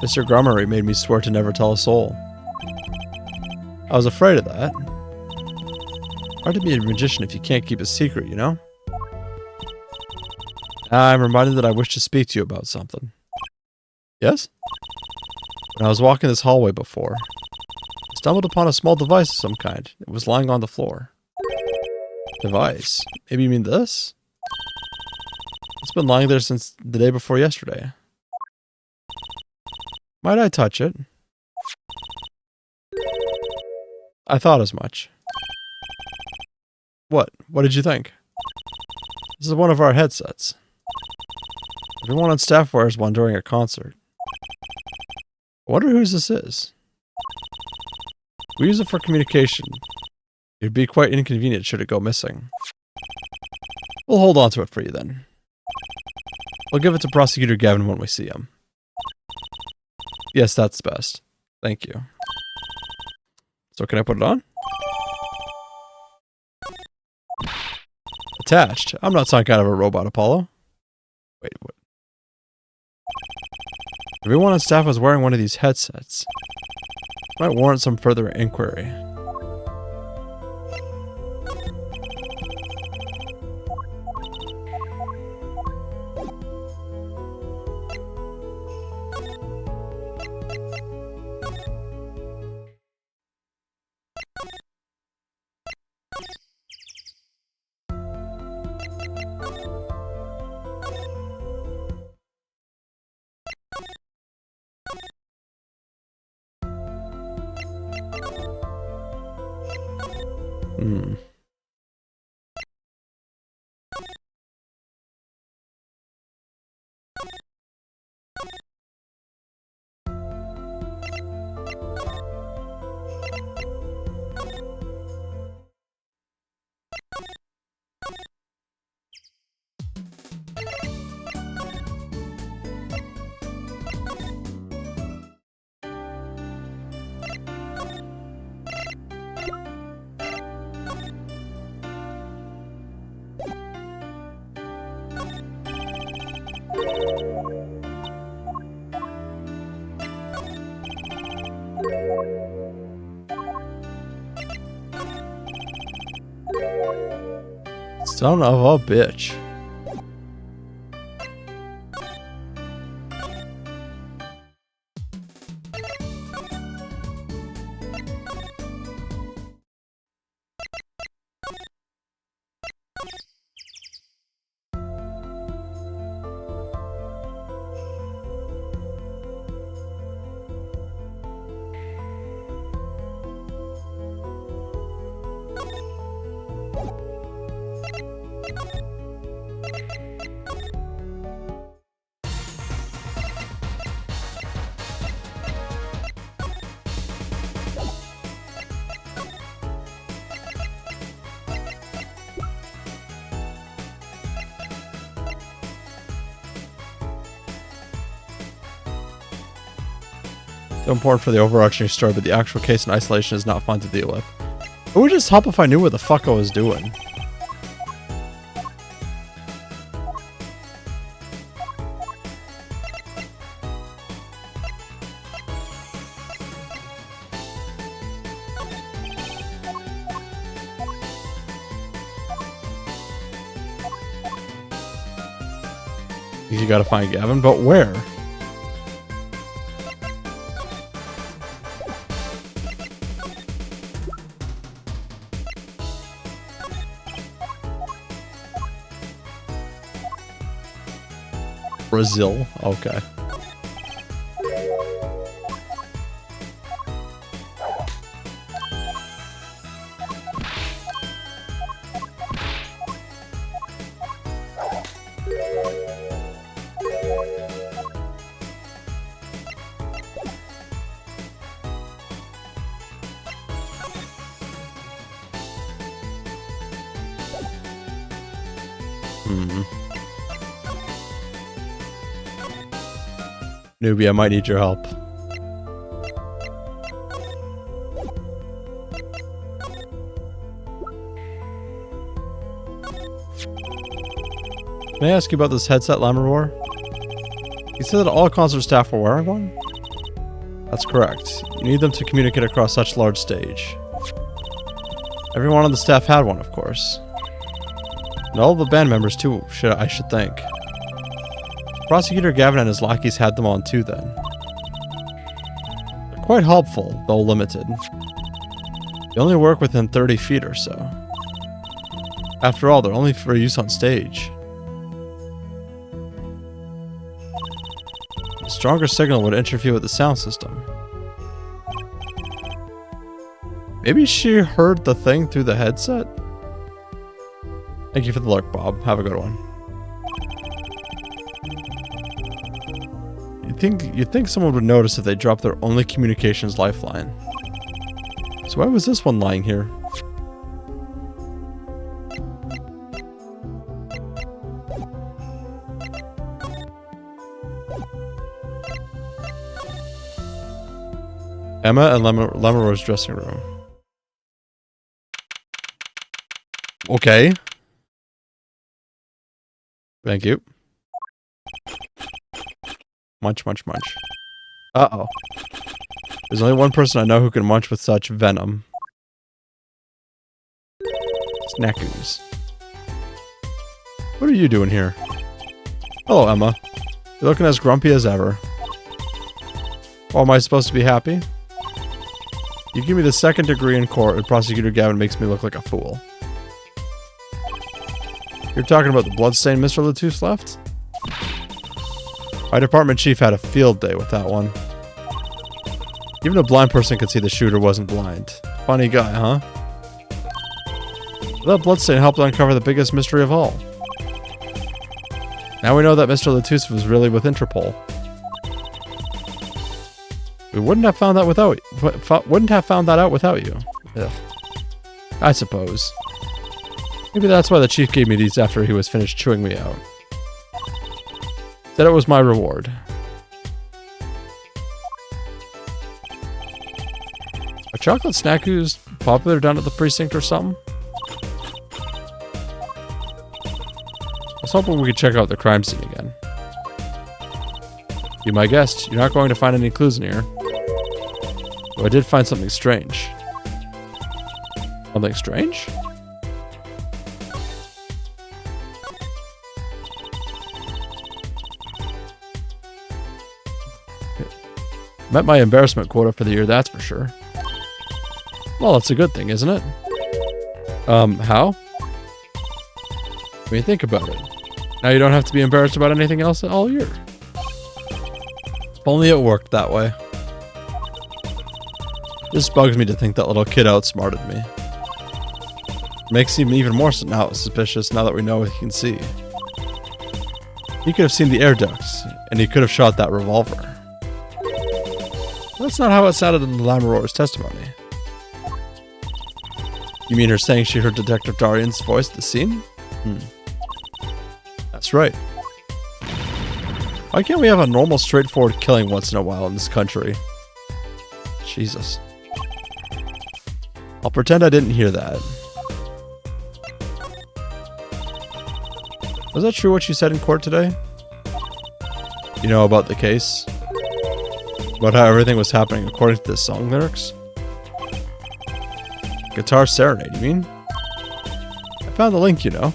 Mr. Grammary made me swear to never tell a soul. I was afraid of that. Hard to be a magician if you can't keep a secret, you know? I'm reminded that I wish to speak to you about something. Yes? When I was walking this hallway before, I stumbled upon a small device of some kind. It was lying on the floor. Device? Maybe you mean this? It's been lying there since the day before yesterday. Might I touch it? I thought as much. What? What did you think? This is one of our headsets. Everyone on staff wears one during a concert. I wonder whose this is. We use it for communication. It'd be quite inconvenient should it go missing. We'll hold on to it for you then. We'll give it to Prosecutor Gavin when we see him. Yes, that's best. Thank you. So can I put it on? Attached? I'm not some kind of a robot, Apollo. Wait, what? Everyone on staff was wearing one of these headsets. Might warrant some further inquiry. Hmm. Son of a bitch. So important for the overarching story, but the actual case in isolation is not fun to deal with. It would just help if I knew what the fuck I was doing. You gotta find Gavin, but where? Brazil. Okay. Newbie, I might need your help. Can I ask you about this headset Lemmer wore? You said that all concert staff were wearing one? That's correct. You need them to communicate across such large stage. Everyone on the staff had one, of course. And all the band members too, I should think. Prosecutor Gavin and his lackeys had them on too then. They're quite helpful, though limited. They only work within 30 feet or so. After all, they're only for use on stage. A stronger signal would interfere with the sound system. Maybe she heard the thing through the headset? Thank you for the lurk, Bob. Have a good one. You'd think someone would notice if they dropped their only communications lifeline. So why was this one lying here? Emma and Lemuro's dressing room. Okay. Thank you. Munch, munch, munch. Uh-oh. There's only one person I know who can munch with such venom. Snackoos. What are you doing here? Hello, Emma. You're looking as grumpy as ever. Oh, am I supposed to be happy? You give me the second degree in court and Prosecutor Gavin makes me look like a fool. You're talking about the bloodstain Mr. Latouche left? My department chief had a field day with that one. Even a blind person could see the shooter wasn't blind. Funny guy, huh? That bloodstain helped uncover the biggest mystery of all. Now we know that Mr. Latouche was really with Interpol. We wouldn't have found that out without you. Ugh. I suppose. Maybe that's why the chief gave me these after he was finished chewing me out. Said it was my reward. Are chocolate snackoos popular down at the precinct or something? I was hoping we could check out the crime scene again. Be my guest, you're not going to find any clues in here. Though I did find something strange. Something strange? Met my embarrassment quota for the year, that's for sure. Well, that's a good thing, isn't it? How? I mean, think about it. Now you don't have to be embarrassed about anything else all year. If only it worked that way. This bugs me to think that little kid outsmarted me. Makes him even more suspicious now that we know what he can see. He could have seen the air ducts, and he could have shot that revolver. That's not how it sounded in the Lamaror's testimony. You mean her saying she heard Detective Darian's voice at the scene? That's right. Why can't we have a normal, straightforward killing once in a while in this country? Jesus. I'll pretend I didn't hear that. Was that true what you said in court today? You know about the case? About how everything was happening according to the song lyrics? Guitar Serenade, you mean? I found the link, you know.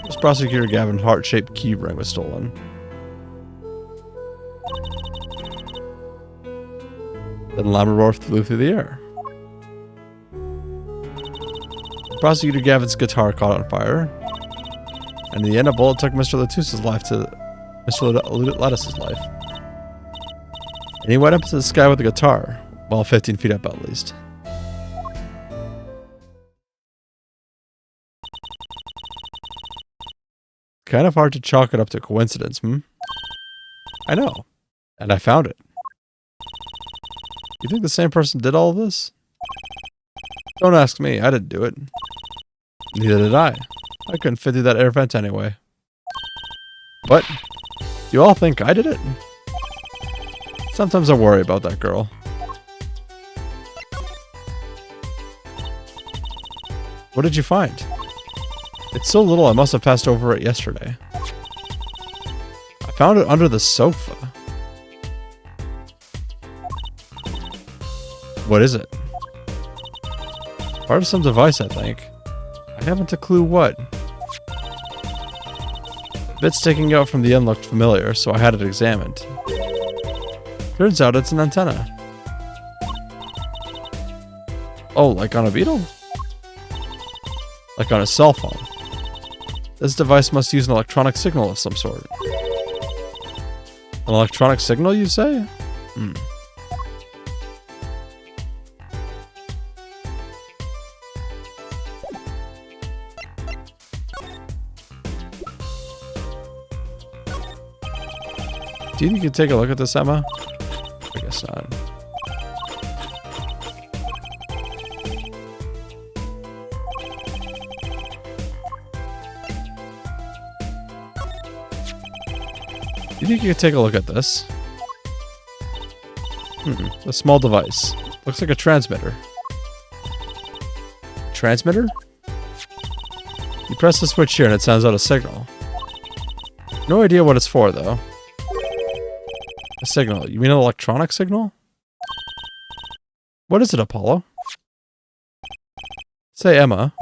This prosecutor Gavin's heart-shaped key ring was stolen. Then Lamaror flew through the air. Prosecutor Gavin's guitar caught on fire. And in the end, a bullet took Mr. Lettuce's life to Mr. Lettuce's life. And he went up to the sky with a guitar, well, 15 feet up at least. Kind of hard to chalk it up to coincidence, I know. And I found it. You think the same person did all of this? Don't ask me, I didn't do it. Neither did I. I couldn't fit through that air vent anyway. What? You all think I did it? Sometimes I worry about that girl. What did you find? It's so little I must have passed over it yesterday. I found it under the sofa. What is it? Part of some device, I think. I haven't a clue what. The bit sticking out from the end looked familiar, so I had it examined. Turns out it's an antenna. Oh, like on a Beetle? Like on a cell phone. This device must use an electronic signal of some sort. An electronic signal, you say? Do you think you could take a look at this, Emma? I guess not. Do you think you could take a look at this? A small device. Looks like a transmitter. Transmitter? You press the switch here and it sends out a signal. No idea what it's for, though. A signal. You mean an electronic signal? What is it, Apollo? Say, Emma.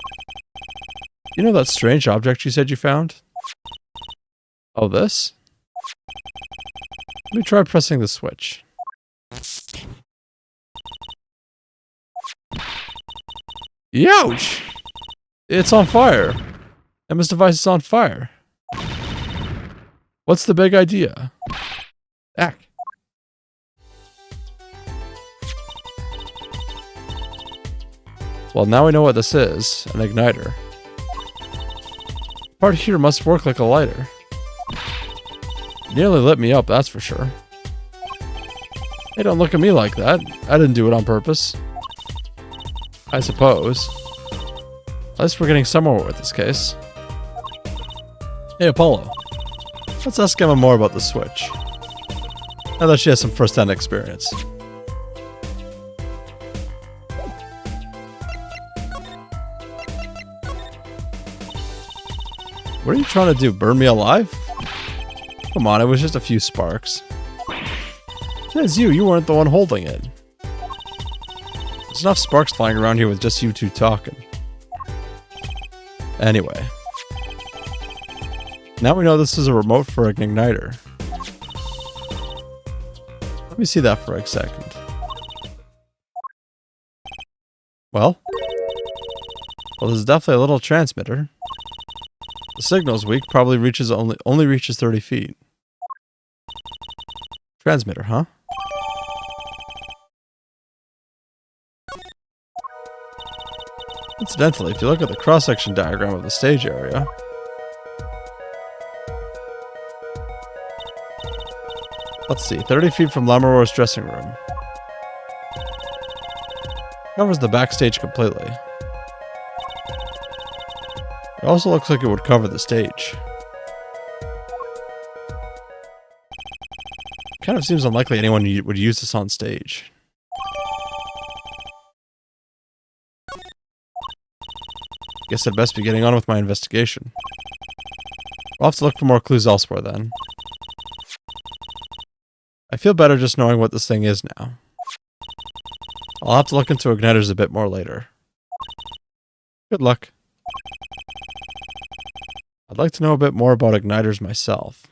You know that strange object you said you found? Oh, this? Let me try pressing the switch. Youch! It's on fire. Emma's device is on fire. What's the big idea? Ack. Well, now we know what this is. An igniter. Part here must work like a lighter. Nearly lit me up, that's for sure. Hey, don't look at me like that. I didn't do it on purpose. I suppose. At least we're getting somewhere with this case. Hey, Apollo. Let's ask Emma more about the switch. Now that she has some first-hand experience. What are you trying to do? Burn me alive? Come on, it was just a few sparks. Says you weren't the one holding it. There's enough sparks flying around here with just you two talking. Anyway. Now we know this is a remote for an igniter. Let me see that for a second. Well, there's definitely a little transmitter. The signal's weak, probably only reaches 30 feet. Transmitter, huh? Incidentally, if you look at the cross-section diagram of the stage area, let's see, 30 feet from Lamoureux's dressing room. Covers the backstage completely. It also looks like it would cover the stage. Kind of seems unlikely anyone would use this on stage. Guess I'd best be getting on with my investigation. I'll have to look for more clues elsewhere then. I feel better just knowing what this thing is now. I'll have to look into igniters a bit more later. Good luck. I'd like to know a bit more about igniters myself.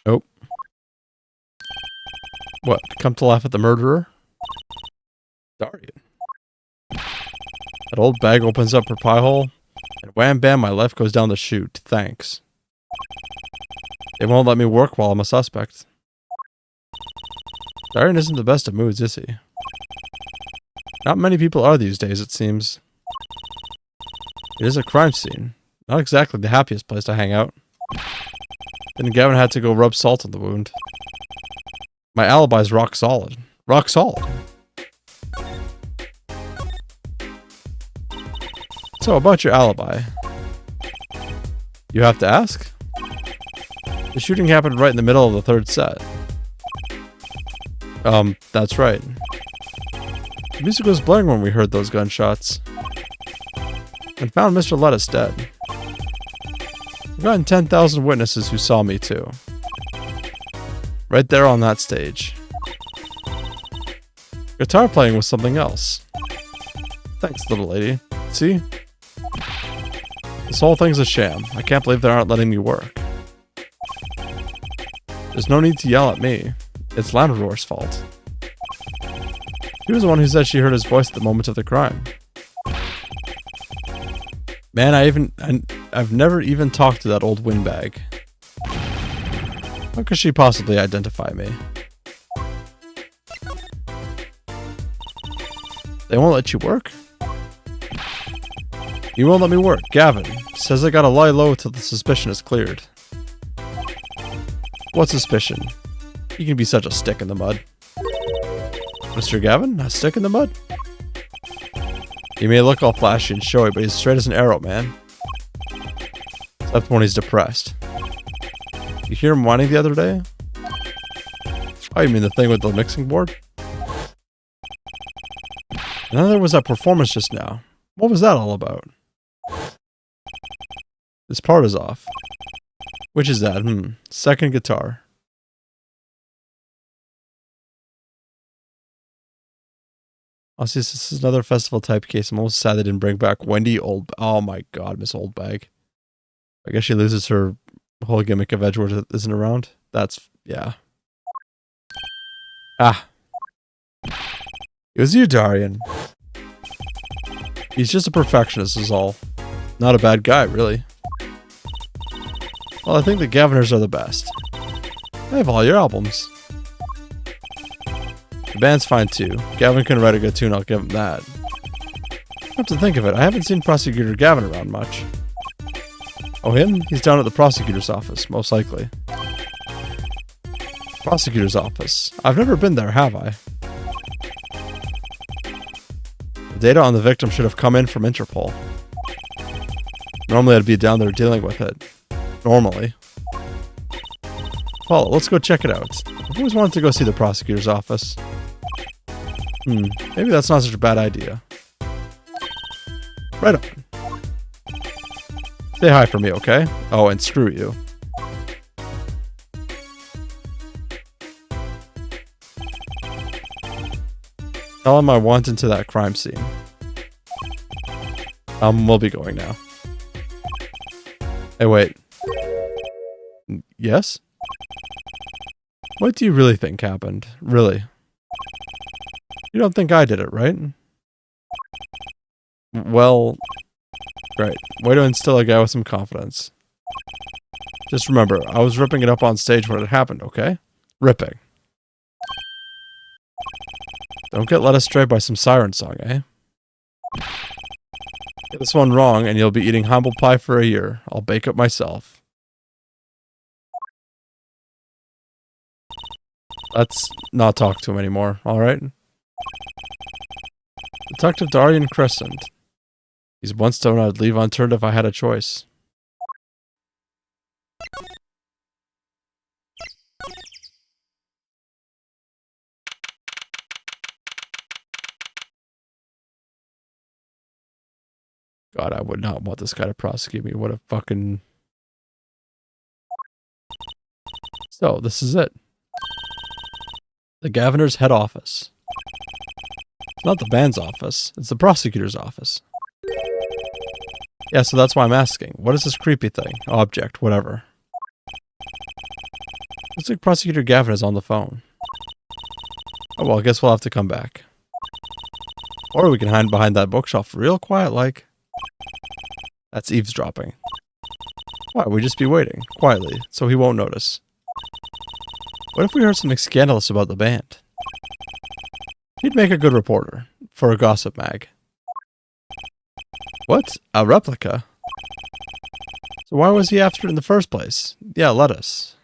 Nope. What? Come to laugh at the murderer? Darian. That old bag opens up her pie hole, and wham bam, my life goes down the chute. Thanks. They won't let me work while I'm a suspect. Darian isn't the best of moods, is he? Not many people are these days, it seems. It is a crime scene. Not exactly the happiest place to hang out. Then Gavin had to go rub salt on the wound. My alibi's rock solid. Rock solid. So, about your alibi. You have to ask? The shooting happened right in the middle of the third set. That's right. The music was blaring when we heard those gunshots. And found Mr. Lettuce dead. I've gotten 10,000 witnesses who saw me too. Right there on that stage. Guitar playing was something else. Thanks, little lady. See? This whole thing's a sham. I can't believe they aren't letting me work. There's no need to yell at me. It's Lamoureux's fault. He was the one who said she heard his voice at the moment of the crime. Man, I've never even talked to that old windbag. How could she possibly identify me? They won't let you work? You won't let me work. Gavin says I gotta lie low till the suspicion is cleared. What suspicion? You can be such a stick in the mud. Mr. Gavin? A stick in the mud? He may look all flashy and showy, but he's straight as an arrow, man. Except when he's depressed. You hear him whining the other day? Oh, you mean the thing with the mixing board? And then there was that performance just now. What was that all about? This part is off. Which is that? Second guitar. Oh, see, this is another festival type case. I'm almost sad they didn't bring back Wendy Old. Oh my god, Miss Oldbag. I guess she loses her whole gimmick if Edgeworth isn't around. That's, yeah. Ah. It was you, Darian. He's just a perfectionist is all. Not a bad guy, really. Well, I think the Gaviners are the best. I have all your albums. The band's fine too. Gavin can write a good tune, I'll give him that. Come to think of it, I haven't seen Prosecutor Gavin around much. Oh, him? He's down at the prosecutor's office, most likely. Prosecutor's office. I've never been there, have I? The data on the victim should have come in from Interpol. Normally I'd be down there dealing with it. Normally. Well, let's go check it out. I've always wanted to go see the prosecutor's office. Maybe that's not such a bad idea. Right on. Say hi for me, okay? Oh, and screw you. Tell him I want into that crime scene. We'll be going now. Hey, wait. Yes? What do you really think happened? Really? You don't think I did it, right? Well... Great. Way to instill a guy with some confidence. Just remember, I was ripping it up on stage when it happened, okay? Ripping. Don't get led astray by some siren song, eh? Get this one wrong and you'll be eating humble pie for a year. I'll bake it myself. Let's not talk to him anymore, alright? Detective Darian Crescent. He's one stone I'd leave unturned if I had a choice. God, I would not want this guy to prosecute me. What a fucking... So, this is it. The Governor's head office. It's not the band's office. It's the prosecutor's office. Yeah, so that's why I'm asking. What is this creepy thing? Object, whatever. Looks like Prosecutor Gavin is on the phone. Oh well, I guess we'll have to come back. Or we can hide behind that bookshelf real quiet like. That's eavesdropping. Why, we just be waiting, quietly, so he won't notice. What if we heard something scandalous about the band? He'd make a good reporter, for a gossip mag. What? A replica? So why was he after it in the first place? Yeah, lettuce.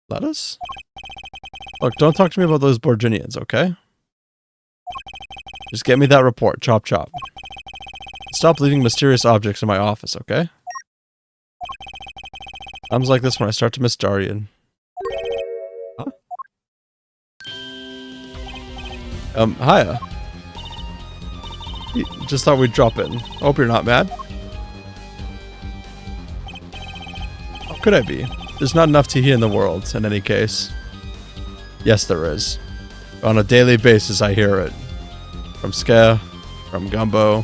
Lettuce? Look, don't talk to me about those Borginians, okay? Just get me that report, chop chop. Stop leaving mysterious objects in my office, okay? Times like this when I start to miss Darian. Huh? Hiya. Just thought we'd drop in. Hope you're not mad. How could I be? There's not enough tea in the world, in any case. Yes, there is. On a daily basis, I hear it. From Ska, from Gumbo,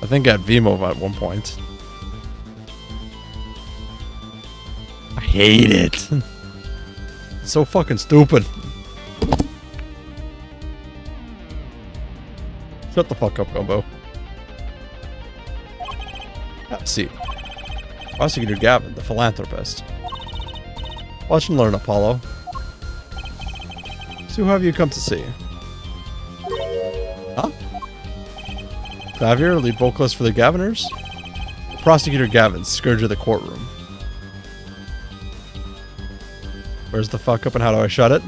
I think at Vimo at one point. I hate it. It's so fucking stupid. Shut the fuck up, Gumbo. Have a seat. Prosecutor Gavin, the philanthropist. Watch and learn, Apollo. So who have you come to see? Huh? Xavier, lead vocalist for the Gaviners? Prosecutor Gavin, scourge of the courtroom. Where's the fuck up and how do I shut it?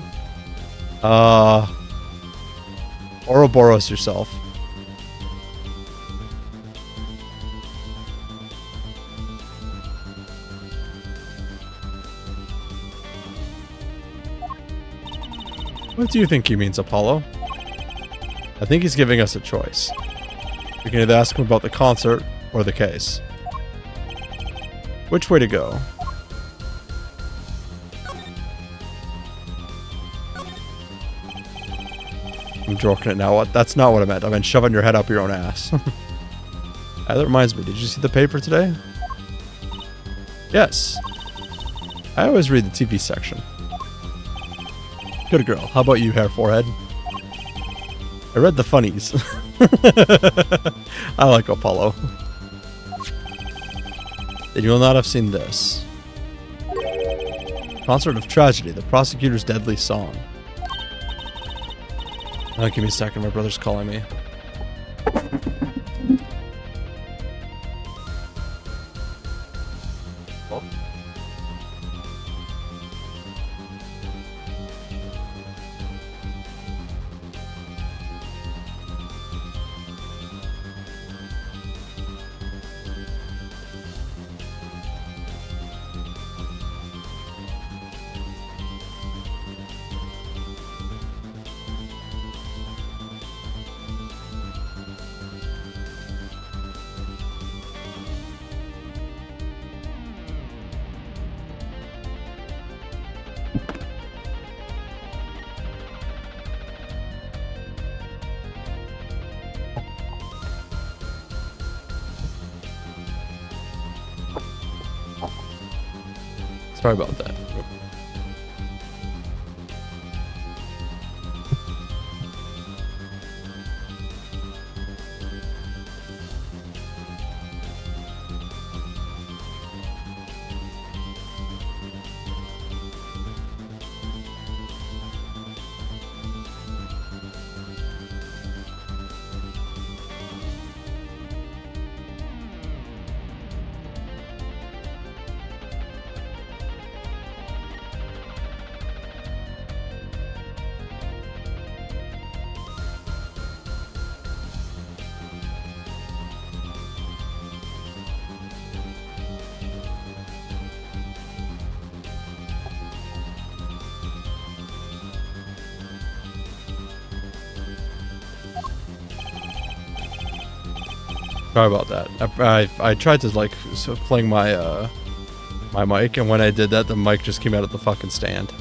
Ouroboros yourself. What do you think he means, Apollo? I think he's giving us a choice. We can either ask him about the concert or the case. Which way to go? I'm joking it now. What? That's not what I meant. I meant shoving your head up your own ass. That reminds me, did you see the paper today? Yes. I always read the TV section. Good girl. How about you, hair forehead? I read the funnies. I like Apollo. Then you will not have seen this. Concert of Tragedy, the prosecutor's deadly song. Give me a second. My brother's calling me. Oh. Sorry about that. Sorry about that. I tried to like playing my my mic, and when I did that, the mic just came out of the fucking stand.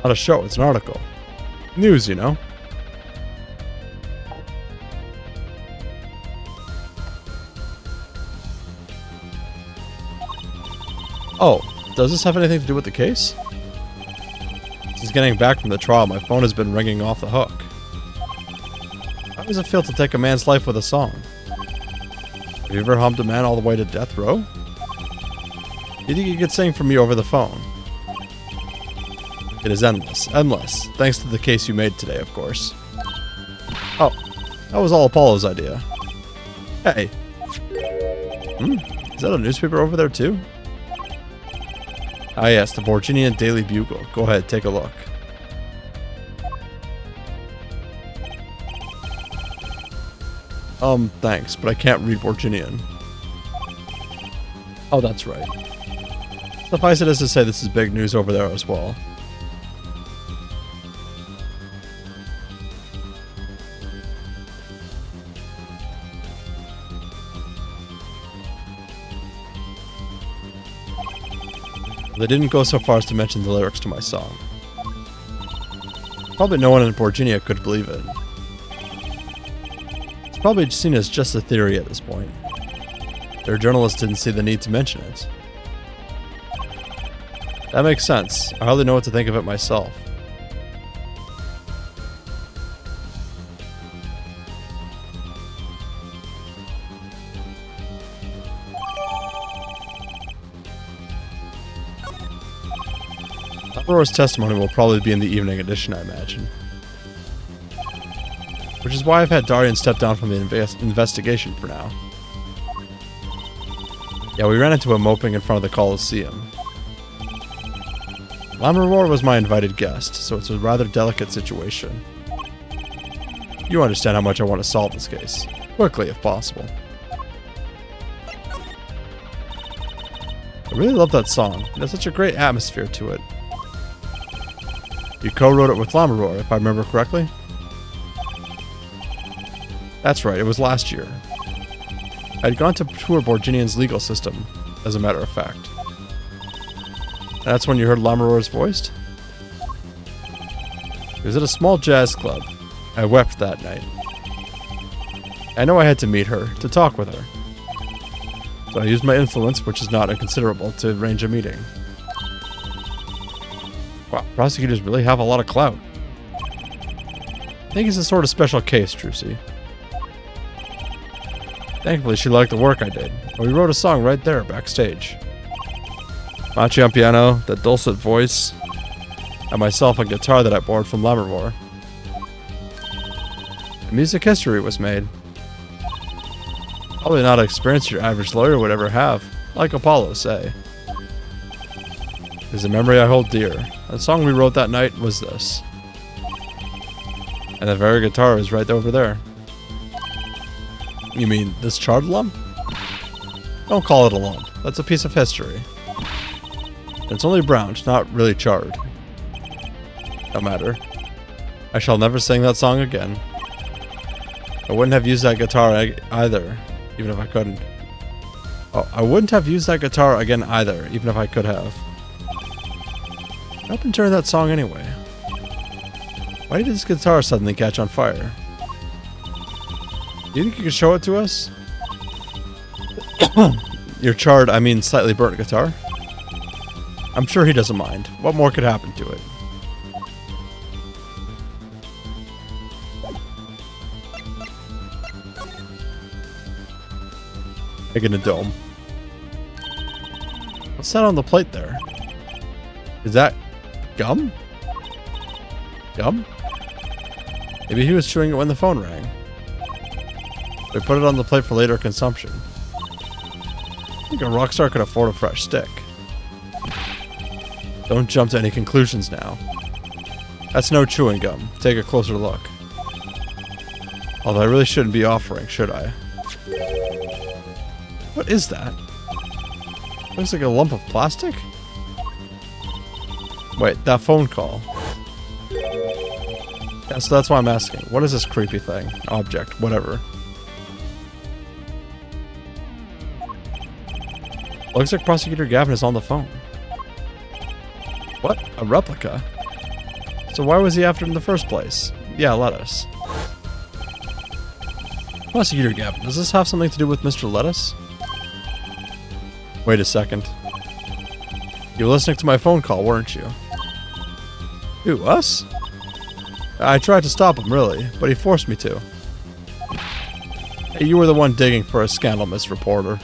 Not a show, it's an article. News, you know. Oh. Does this have anything to do with the case? Since getting back from the trial, my phone has been ringing off the hook. How does it feel to take a man's life with a song? Have you ever hummed a man all the way to death row? Do you think you could sing for me over the phone? It is endless. Endless. Thanks to the case you made today, of course. Oh, that was all Apollo's idea. Hey. Is that a newspaper over there too? Ah yes, the Borginian Daily Bugle. Go ahead, take a look. Thanks, but I can't read Borginian. Oh, that's right. Suffice it as to say this is big news over there as well. They didn't go so far as to mention the lyrics to my song. Probably no one in Borginia could believe it. It's probably seen as just a theory at this point. Their journalists didn't see the need to mention it. That makes sense. I hardly know what to think of it myself. Aurora's testimony will probably be in the evening edition, I imagine. Which is why I've had Darian step down from the investigation for now. Yeah, we ran into him moping in front of the Coliseum. Lammermoor was my invited guest, so it's a rather delicate situation. You understand how much I want to solve this case. Quickly, if possible. I really love that song. It has such a great atmosphere to it. You co-wrote it with Lammermoor, if I remember correctly? That's right, it was last year. I'd gone to tour Borginian's legal system, as a matter of fact. That's when you heard Lammermoor's voice? It was at a small jazz club. I wept that night. I know I had to meet her, to talk with her. So I used my influence, which is not inconsiderable, to arrange a meeting. Wow, prosecutors really have a lot of clout. I think it's a sort of special case, Trucy. Thankfully, she liked the work I did. And we wrote a song right there, backstage. Machi on piano, that dulcet voice, and myself a guitar that I borrowed from Lammermoor. Music history was made. Probably not an experience your average lawyer would ever have, like Apollo say. It's a memory I hold dear. The song we wrote that night was this. And the very guitar is right over there. You mean this charred lump? Don't call it a lump. That's a piece of history. It's only browned, not really charred. No matter. I shall never sing that song again. I wouldn't have used that guitar either, even if I couldn't. Oh, I wouldn't have used that guitar again either, even if I could have. What happened during that song anyway? Why did this guitar suddenly catch on fire? Do you think you could show it to us? Your charred, I mean slightly burnt guitar? I'm sure he doesn't mind. What more could happen to it? Making a dome. What's that on the plate there? Is that gum? Gum? Maybe he was chewing it when the phone rang. We put it on the plate for later consumption. I think a rock star could afford a fresh stick. Don't jump to any conclusions now. That's no chewing gum. Take a closer look. Although I really shouldn't be offering, should I? What is that? Looks like a lump of plastic? Wait, that phone call. Yeah, so that's why I'm asking. What is this creepy thing? Object, whatever. Looks like Prosecutor Gavin is on the phone. What? A replica? So why was he after it in the first place? Yeah, Lettuce. Prosecutor Gavin, does this have something to do with Mr. Lettuce? Wait a second. You were listening to my phone call, weren't you? Who, us? I tried to stop him, really, but he forced me to. Hey, you were the one digging for a scandal, Miss Reporter.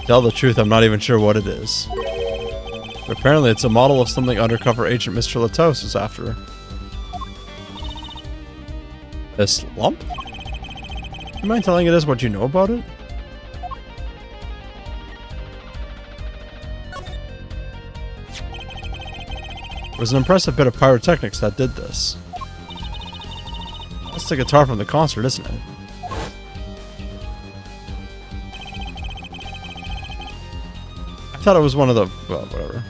To tell the truth, I'm not even sure what it is. But apparently it's a model of something undercover agent Mr. Latos was after. This lump? You mind telling us what you know about it? It was an impressive bit of pyrotechnics that did this. That's the guitar from the concert, isn't it? I thought it was one of the... well, whatever.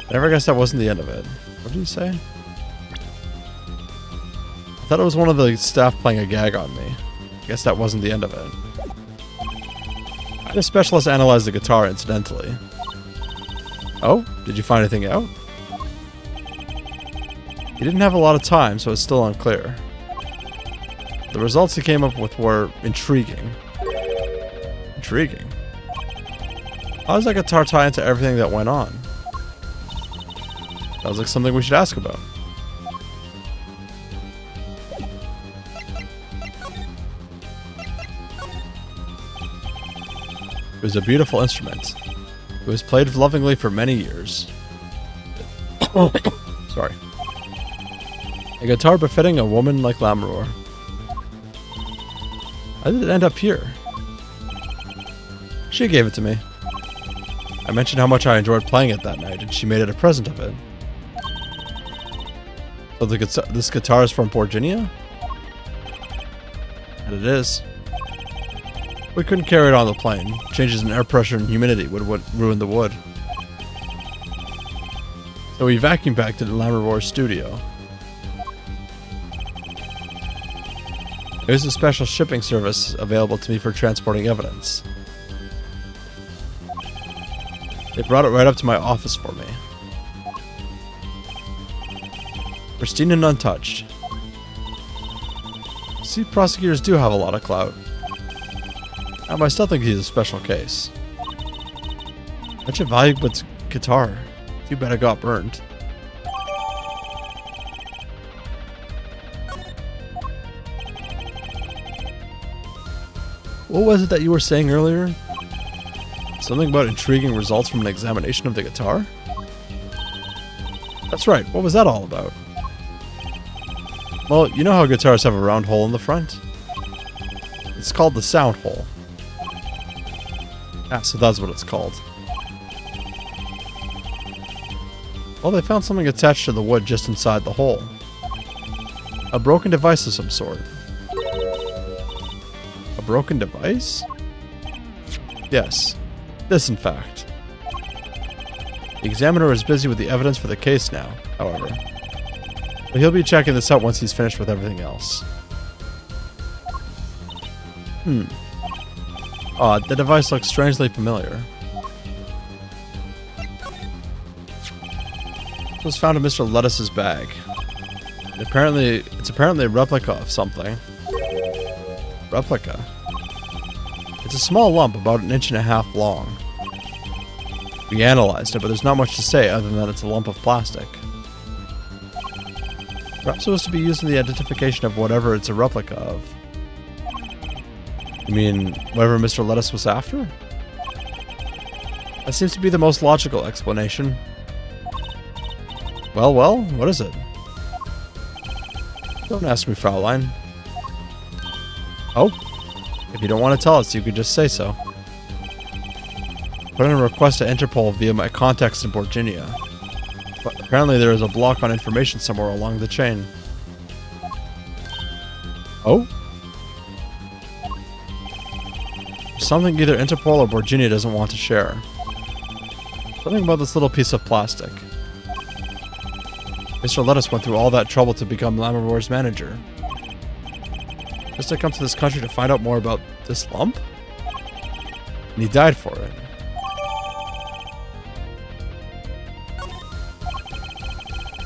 I never guessed that wasn't the end of it. What did he say? I thought it was one of the staff playing a gag on me. I guess that wasn't the end of it. I had a specialist analyze the guitar incidentally. Oh? Did you find anything out? He didn't have a lot of time, so it's still unclear. The results he came up with were intriguing. Intriguing? How does that guitar tie into everything that went on? Sounds like something we should ask about. It was a beautiful instrument. It was played lovingly for many years. Sorry. A guitar befitting a woman like Lammermoor. How did it end up here? She gave it to me. I mentioned how much I enjoyed playing it that night, and she made it a present of it. So this guitar is from Virginia? And it is. We couldn't carry it on the plane. Changes in air pressure and humidity would ruin the wood. So we vacuum packed it in Lammermoor's studio. There's a special shipping service available to me for transporting evidence. They brought it right up to my office for me. Pristine and untouched. See, prosecutors do have a lot of clout. I still think he's a special case. Such a valuable guitar. Too bad it got burned. What was it that you were saying earlier? Something about intriguing results from an examination of the guitar? That's right, what was that all about? Well, you know how guitars have a round hole in the front? It's called the sound hole. Ah, so that's what it's called. Well, they found something attached to the wood just inside the hole. A broken device of some sort. A broken device? Yes. This, in fact. The examiner is busy with the evidence for the case now, however. But he'll be checking this out once he's finished with everything else. Odd, the device looks strangely familiar. It was found in Mr. Lettuce's bag. It's apparently a replica of something. Replica? It's a small lump about 1.5 inches long. We analyzed it, but there's not much to say other than that it's a lump of plastic. Perhaps it was to be used in the identification of whatever it's a replica of. You mean, whatever Mr. Lettuce was after? That seems to be the most logical explanation. Well, what is it? Don't ask me, Fraulein. Oh? If you don't want to tell us, you could just say so. Put in a request to Interpol via my contacts in Virginia. But apparently there is a block on information somewhere along the chain. Oh? Something either Interpol or Virginia doesn't want to share. Something about this little piece of plastic. Mr. Lettuce went through all that trouble to become Lammermoor's manager. Just to come to this country to find out more about this lump? And he died for it.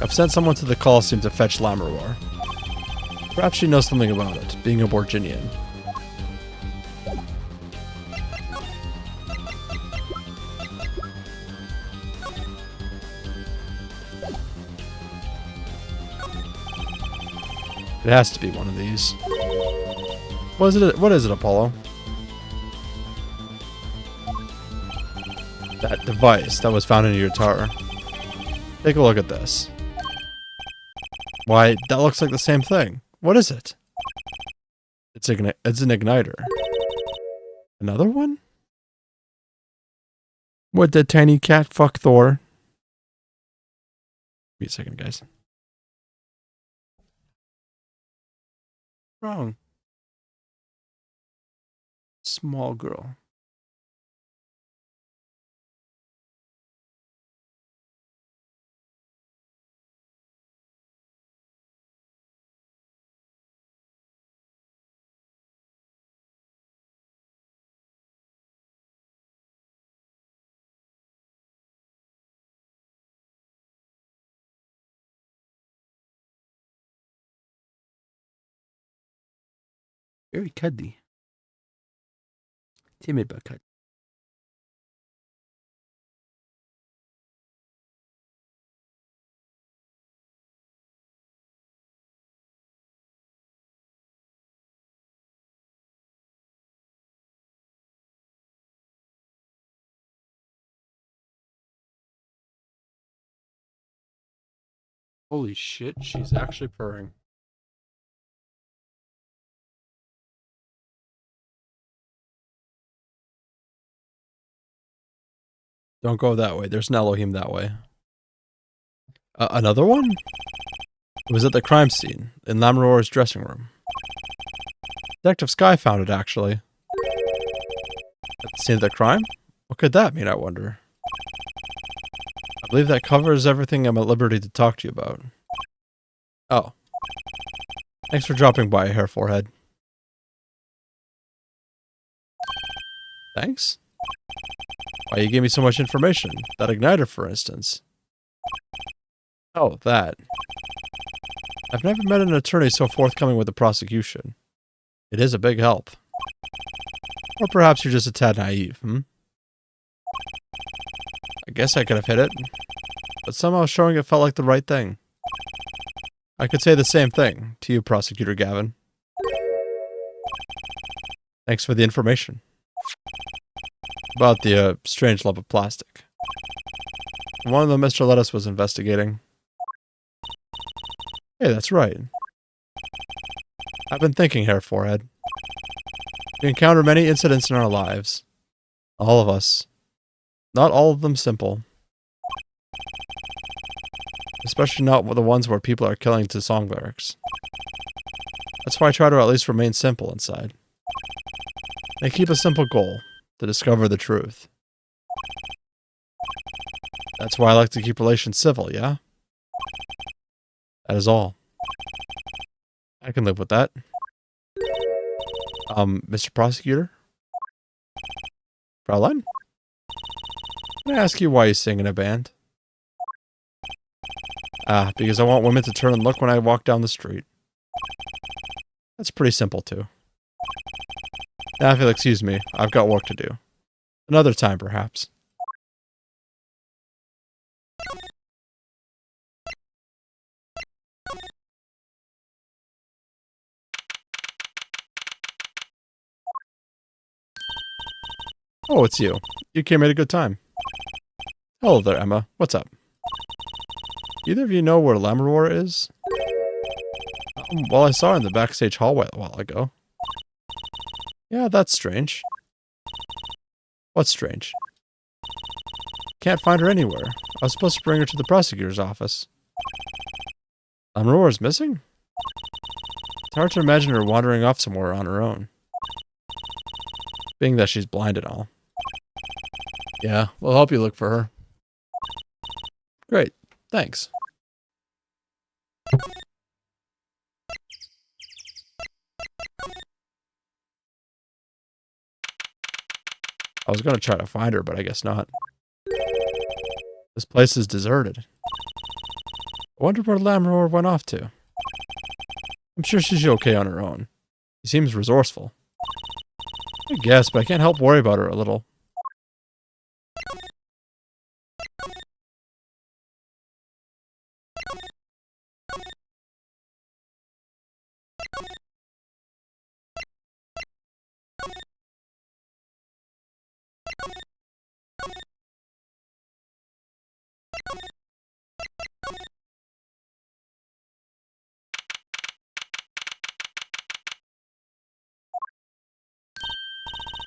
I've sent someone to the Coliseum to fetch Lammermoor. Perhaps she knows something about it, being a Borginian. It has to be one of these. What is it, Apollo? That device that was found in your guitar. Take a look at this. Why, that looks like the same thing. What is it? It's an igniter. Another one? What did tiny cat fuck Thor? Wait a second, guys. Wrong. Small girl. Very cuddly. Timid but cuddly. Holy shit, she's actually purring. Don't go that way. There's an Elohim that way. Another one? It was at the crime scene, in Lammermoor's dressing room. Detective Sky found it, actually. At the scene of the crime? What could that mean, I wonder? I believe that covers everything I'm at liberty to talk to you about. Oh. Thanks for dropping by, Hair Forehead. Thanks? Why you gave me so much information? That igniter, for instance. Oh, that. I've never met an attorney so forthcoming with the prosecution. It is a big help. Or perhaps you're just a tad naive, I guess I could have hit it. But somehow showing it felt like the right thing. I could say the same thing to you, Prosecutor Gavin. Thanks for the information. About the strange lump of plastic. One of them Mr. Lettuce was investigating. Hey, that's right. I've been thinking here, Forehead. We encounter many incidents in our lives. All of us. Not all of them simple. Especially not the ones where people are killing to song lyrics. That's why I try to at least remain simple inside. And keep a simple goal. To discover the truth. That's why I like to keep relations civil, yeah? That is all. I can live with that. Mr. Prosecutor? Fraulein? Can I ask you why you sing in a band? Ah, because I want women to turn and look when I walk down the street. That's pretty simple, too. Now, if you'll excuse me, I've got work to do. Another time, perhaps. Oh, it's you. You came at a good time. Hello there, Emma. What's up? Either of you know where Lammermoor is? Well, I saw her in the backstage hallway a while ago. Yeah, that's strange. What's strange? Can't find her anywhere. I was supposed to bring her to the prosecutor's office. Lammermoor is missing? It's hard to imagine her wandering off somewhere on her own. Being that she's blind and all. Yeah, we'll help you look for her. Great, thanks. I was gonna try to find her, but I guess not. This place is deserted. I wonder where Lammermoor went off to. I'm sure she's okay on her own. She seems resourceful. I guess, but I can't help worry about her a little.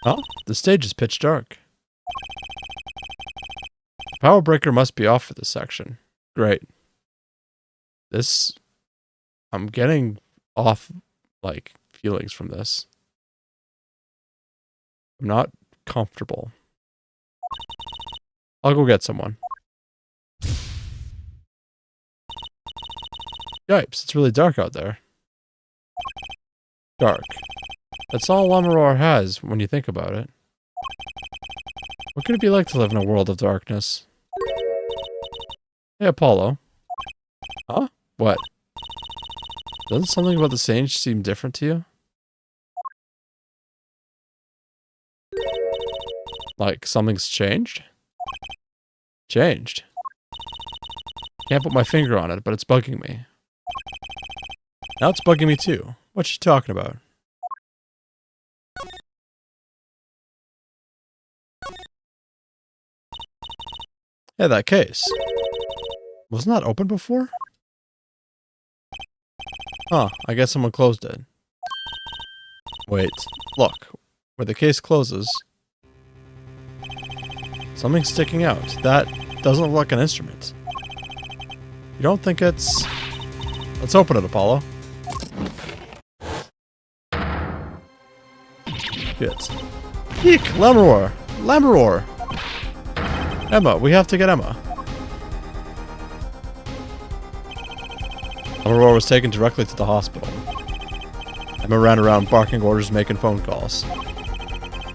Huh? The stage is pitch dark. The power breaker must be off for this section. Great. I'm getting off, like, feelings from this. I'm not comfortable. I'll go get someone. Yipes, it's really dark out there. Dark. That's all Lammermoor has, when you think about it. What could it be like to live in a world of darkness? Hey, Apollo. Huh? What? Doesn't something about the sage seem different to you? Like, something's changed? Changed? Can't put my finger on it, but it's bugging me. Now it's bugging me too. What you talking about? Hey, that case. Wasn't that open before? Huh, I guess someone closed it. Wait, look. Where the case closes. Something's sticking out. That doesn't look like an instrument. You don't think it's... Let's open it, Apollo. Shit. Eek! Lammermoor! Lammermoor! Emma, we have to get Emma. Lammermoor was taken directly to the hospital. Emma ran around barking orders, making phone calls.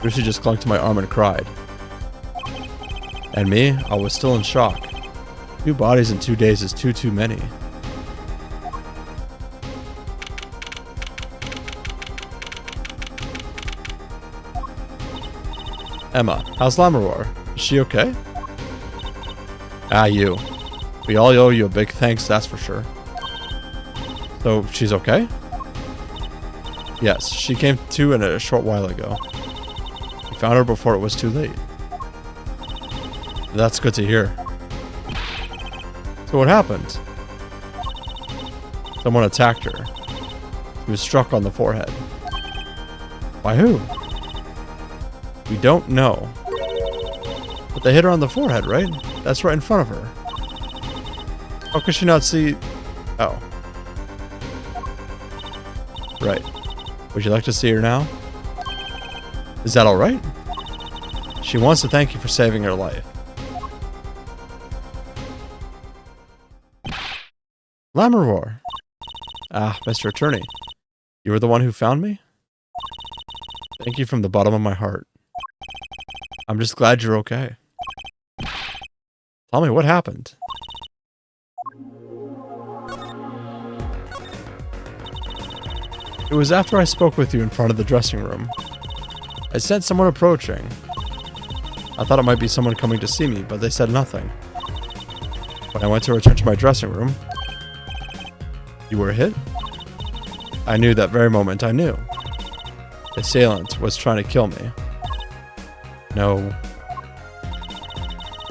Lucy just clung to my arm and cried. And me, I was still in shock. 2 bodies in 2 days is too many. Emma, how's Lammermoor? Is she okay? Ah, you. We all owe you a big thanks, that's for sure. So, she's okay? Yes, she came to in a short while ago. We found her before it was too late. That's good to hear. So what happened? Someone attacked her. She was struck on the forehead. By who? We don't know. But they hit her on the forehead, right? That's right in front of her. How could she not see? Oh. Right. Would you like to see her now? Is that alright? She wants to thank you for saving her life. Lammerroar. Ah, Mr. Attorney. You were the one who found me? Thank you from the bottom of my heart. I'm just glad you're okay. Tell me what happened. It was after I spoke with you in front of the dressing room. I sensed someone approaching. I thought it might be someone coming to see me, but they said nothing. When I went to return to my dressing room, you were hit? I knew that very moment, I knew. The assailant was trying to kill me. No.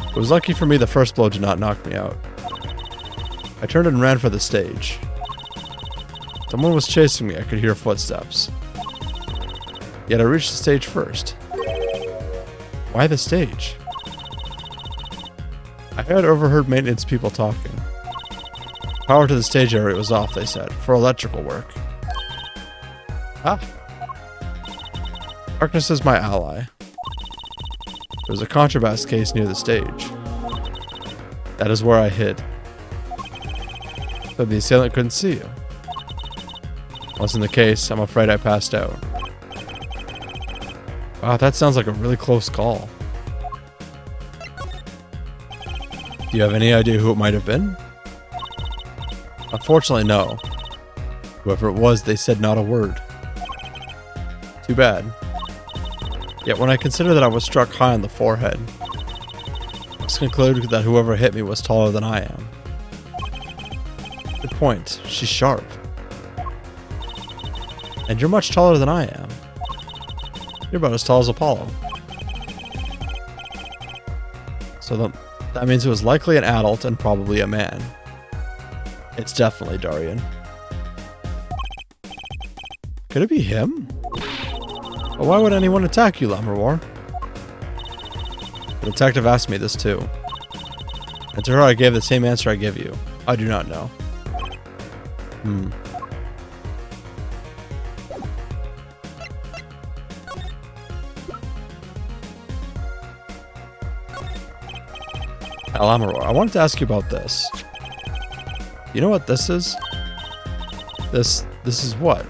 It was lucky for me the first blow did not knock me out. I turned and ran for the stage. Someone was chasing me, I could hear footsteps. Yet I reached the stage first. Why the stage? I had overheard maintenance people talking. Power to the stage area was off, they said, for electrical work. Ah. Darkness is my ally. There was a contrabass case near the stage. That is where I hid. So the assailant couldn't see you. Wasn't the case, I'm afraid I passed out. Wow, that sounds like a really close call. Do you have any idea who it might have been? Unfortunately, no. Whoever it was, they said not a word. Too bad. Yet when I consider that I was struck high on the forehead, I must conclude that whoever hit me was taller than I am. Good point. She's sharp. And you're much taller than I am. You're about as tall as Apollo. So that means it was likely an adult and probably a man. It's definitely Darian. Could it be him? But why would anyone attack you, Lammerroar? The detective asked me this too. And to her I gave the same answer I give you. I do not know. Lammerroar, I wanted to ask you about this. You know what this is? This is what?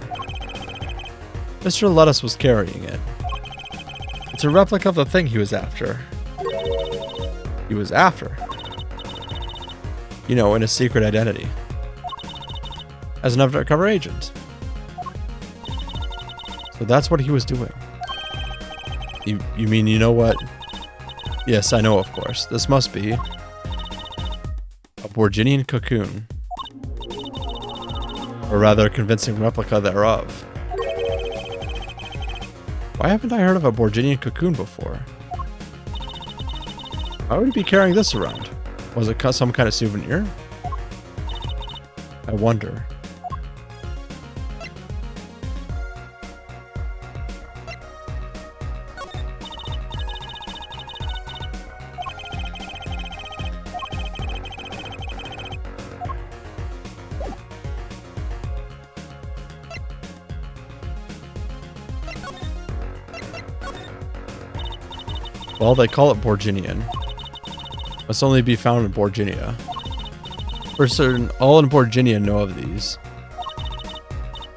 Mr. Lettuce was carrying it. It's a replica of the thing he was after. He was after? You know, in a secret identity. As an undercover agent. So that's what he was doing. You mean you know what? Yes, I know, of course. This must be a Borginian cocoon. Or rather, a convincing replica thereof. Why haven't I heard of a Borginian cocoon before? Why would he be carrying this around? Was it some kind of souvenir? I wonder. Well, they call it Borginian. Must only be found in Borginia. For certain, all in Borginia know of these.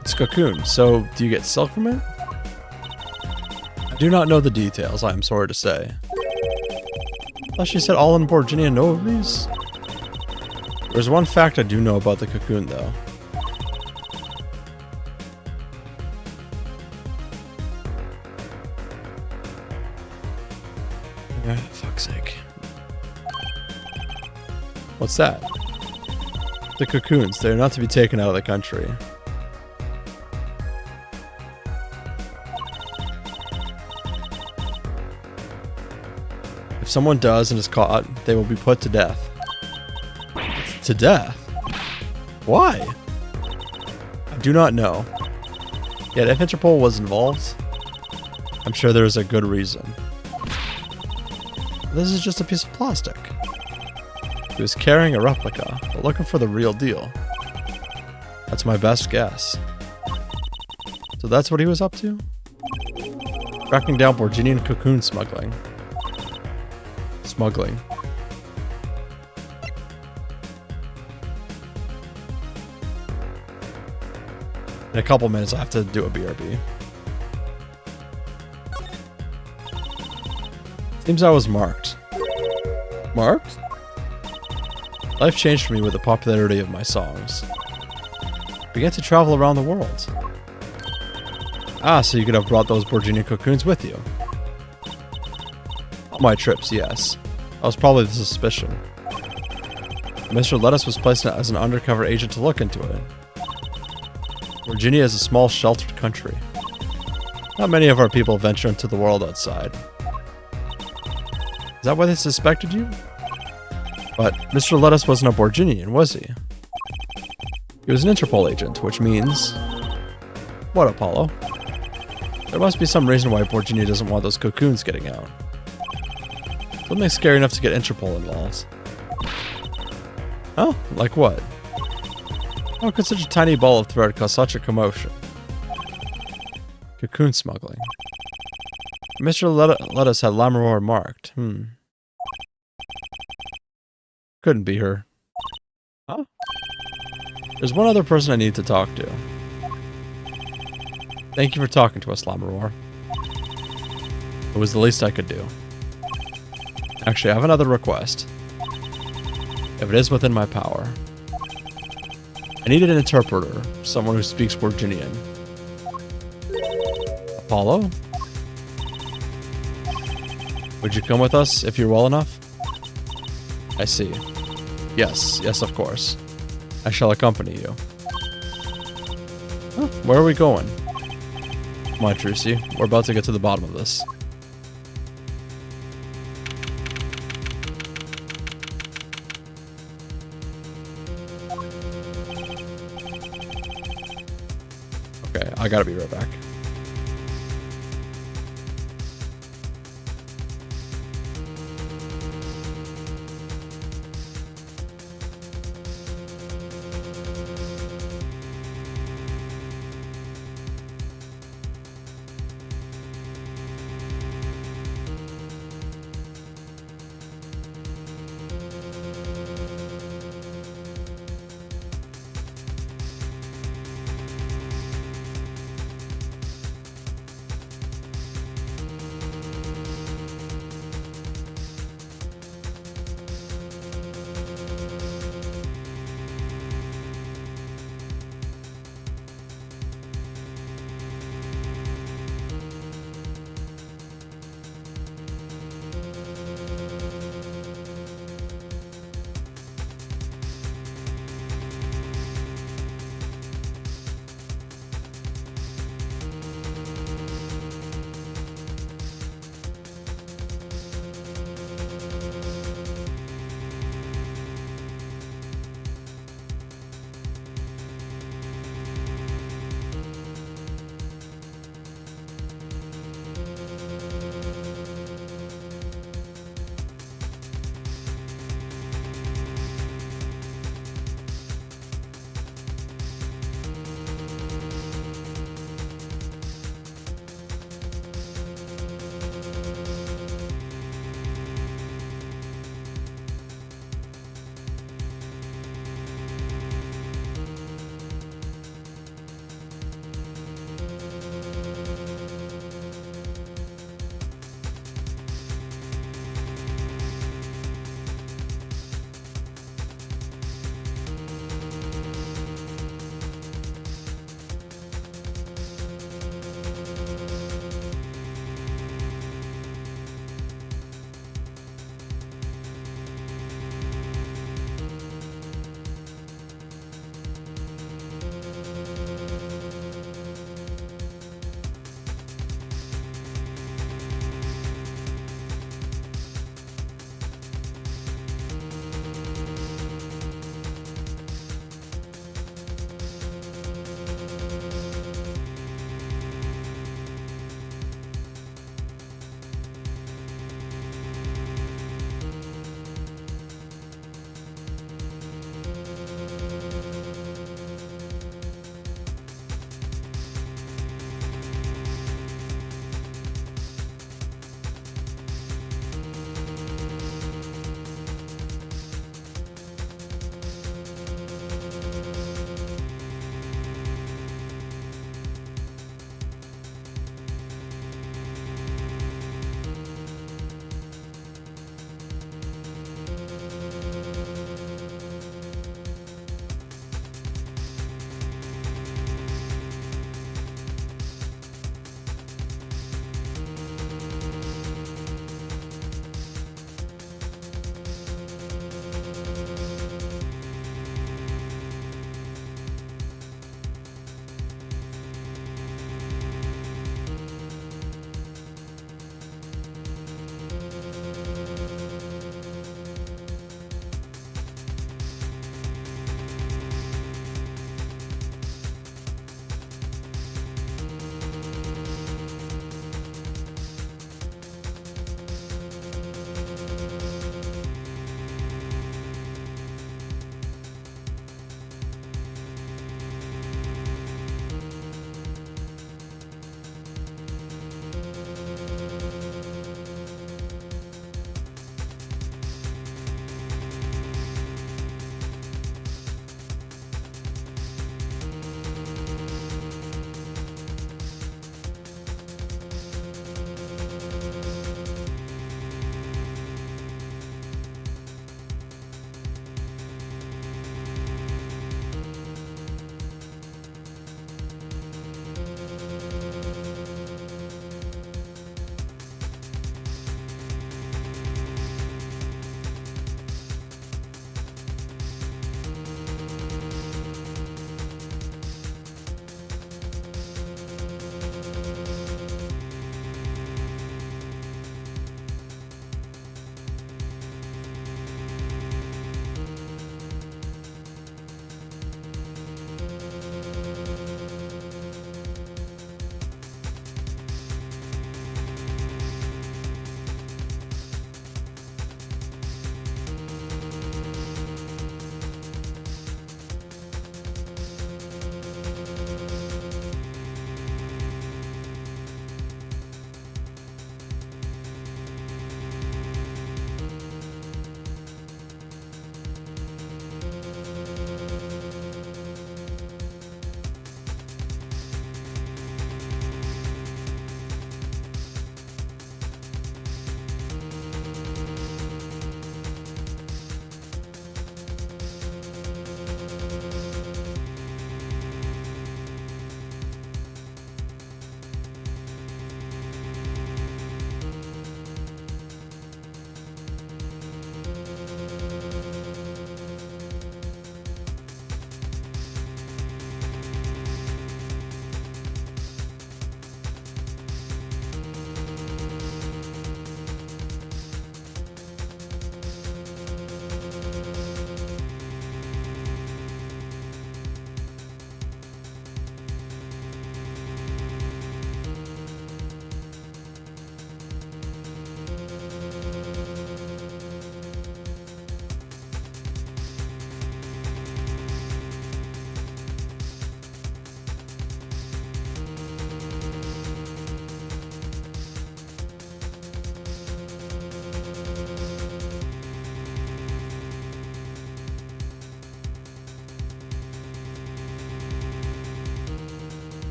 It's cocoon, so do you get silk from it? I do not know the details, I am sorry to say. I thought she said all in Borginia know of these? There's one fact I do know about the cocoon, though. Fuck's sake. What's that? The cocoons. They're not to be taken out of the country. If someone does and is caught, they will be put to death. To death? Why? I do not know. Yet if Interpol was involved, I'm sure there is a good reason. This is just a piece of plastic. He was carrying a replica, but looking for the real deal. That's my best guess. So that's what he was up to? Tracking down Borginian cocoon smuggling. In a couple minutes, I have to do a BRB. Seems I was marked. Marked? Life changed for me with the popularity of my songs. I began to travel around the world. Ah, so you could have brought those Borginian cocoons with you. On my trips, yes. That was probably the suspicion. Mr. Lettuce was placed as an undercover agent to look into it. Virginia is a small, sheltered country. Not many of our people venture into the world outside. Is that why they suspected you? But Mr. Lettuce wasn't a Borginian, was he? He was an Interpol agent, which means... What, Apollo? There must be some reason why Borginia doesn't want those cocoons getting out. Something scary enough to get Interpol involved. Oh, like what? How could such a tiny ball of thread cause such a commotion? Cocoon smuggling. Mr. Lettuce had Lamarore marked. Couldn't be her. Huh? There's one other person I need to talk to. Thank you for talking to us, Lamarore. It was the least I could do. Actually, I have another request. If it is within my power. I needed an interpreter, someone who speaks Borginian. Apollo? Would you come with us if you're well enough? I see. Yes, of course. I shall accompany you. Oh, where are we going? Come on, Trucy. We're about to get to the bottom of this. Okay, I gotta be right back.